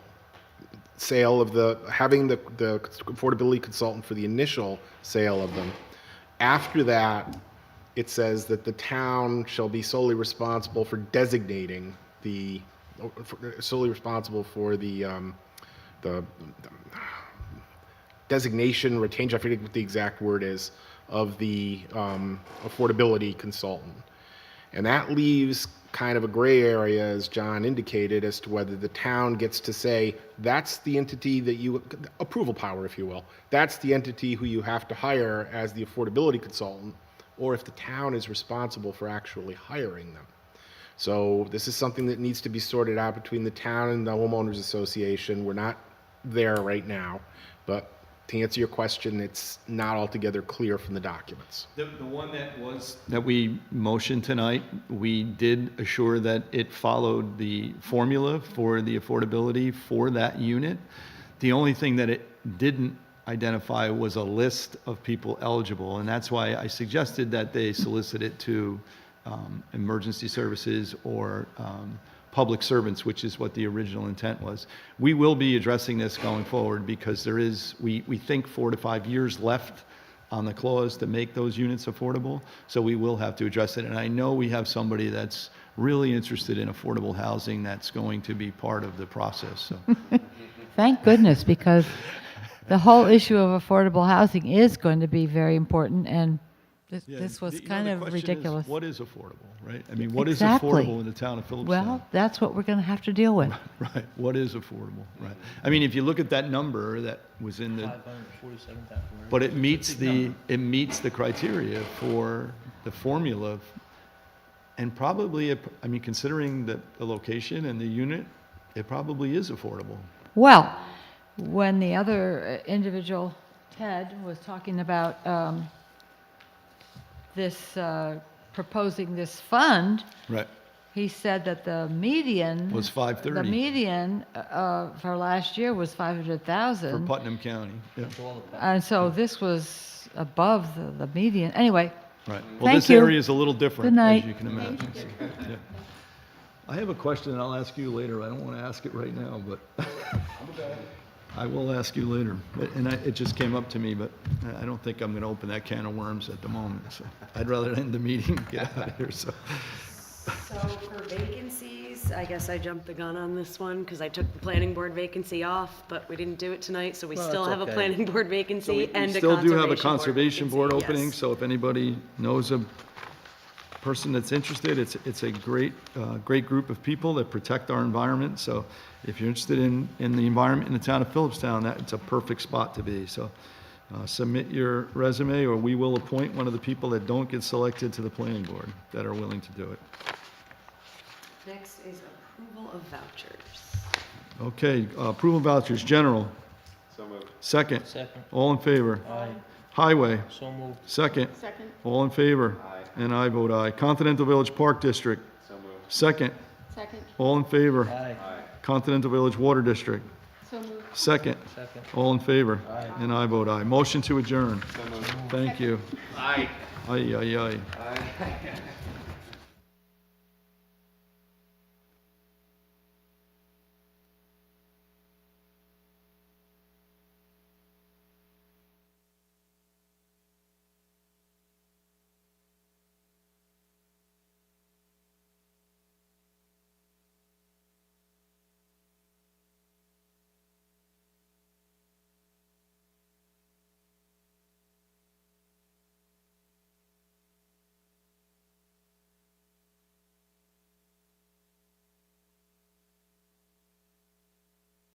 S7: sale of having the affordability consultant for the initial sale of them. After that, it says that the town shall be solely responsible for designating solely responsible for the designation, retention, I forget what the exact word is, of the affordability consultant. And that leaves kind of a gray area, as John indicated, as to whether the town gets to say, that's the entity that approval power, if you will, that's the entity who you have to hire as the affordability consultant, or if the town is responsible for actually hiring them. So this is something that needs to be sorted out between the town and the homeowners association. We're not there right now, but to answer your question, it's not altogether clear from the documents.
S9: The one that we motioned tonight, we did assure that it followed the formula for the affordability for that unit. The only thing that it didn't identify was a list of people eligible, and that's why I suggested that they solicit it to emergency services or public servants, which is what the original intent was. We will be addressing this going forward because there is, we think 4 to 5 years left on the clause to make those units affordable. So we will have to address it. And I know we have somebody that's really interested in affordable housing that's going to be part of the process. So.
S10: Thank goodness, because the whole issue of affordable housing is going to be very important, and this was kind of ridiculous.
S9: What is affordable, right? I mean, what is
S10: Exactly.
S9: affordable in the town of Philipstown?
S10: Well, that's what we're going to have to deal with.
S9: Right. What is affordable? Right. I mean, if you look at that number that was in the,
S3: 547,000.
S9: but it meets the criteria for the formula, and probably, I mean, considering the location and the unit, it probably is affordable.
S10: Well, when the other individual, Ted, was talking about proposing this fund,
S9: Right.
S10: he said that the median
S9: Was 530.
S10: The median for last year was
S9: For
S10: 500,000,
S9: Putnam County. Yeah.
S10: and so this was above the median. Anyway,
S9: Right. Well,
S10: Thank
S9: this
S10: you.
S9: area is a little different,
S10: Good night.
S9: as you can imagine. So, yeah. I have a question, and I'll ask you later. I don't want to ask it right now, but I will ask you later. And it just came up to me, but I don't think I'm going to open that can of worms at the moment. So I'd rather end the meeting and get out of here. So.
S6: So for vacancies, I guess I jumped the gun on this one because I took the planning board vacancy off, but we didn't do it tonight, so we
S3: Well,
S6: still
S3: that's
S6: have a
S3: okay.
S6: planning board
S9: So
S6: vacancy and a
S9: still do have a
S6: conservation
S9: conservation board
S6: vacancy,
S9: opening,
S6: yes.
S9: so if anybody knows a person that's interested, it's a great group of people that protect our environment. So if you're interested in the environment in the town of Philipstown, it's a perfect spot to be. So submit your resume, or we will appoint one of the people that don't get selected to the planning board that are willing to do it.
S6: Next is approval of vouchers.
S9: Okay, approval of vouchers, general.
S2: So moved.
S9: Second.
S3: Second.
S9: All in favor?
S3: Aye.
S9: Highway.
S3: So moved.
S9: Second.
S4: Second.
S9: All in favor?
S2: Aye.
S9: And I vote aye. Continental Village Park District.
S2: So moved.
S9: Second.
S4: Second.
S9: All in favor?
S3: Aye.
S2: Aye.
S9: Continental Village Water District.
S4: So moved.
S9: Second.
S3: Second.
S9: All in favor?
S3: Aye.
S9: And I vote aye. Motion to adjourn.
S2: So moved.
S9: Thank you.
S2: Aye.
S9: Aye, aye, aye.
S2: Aye.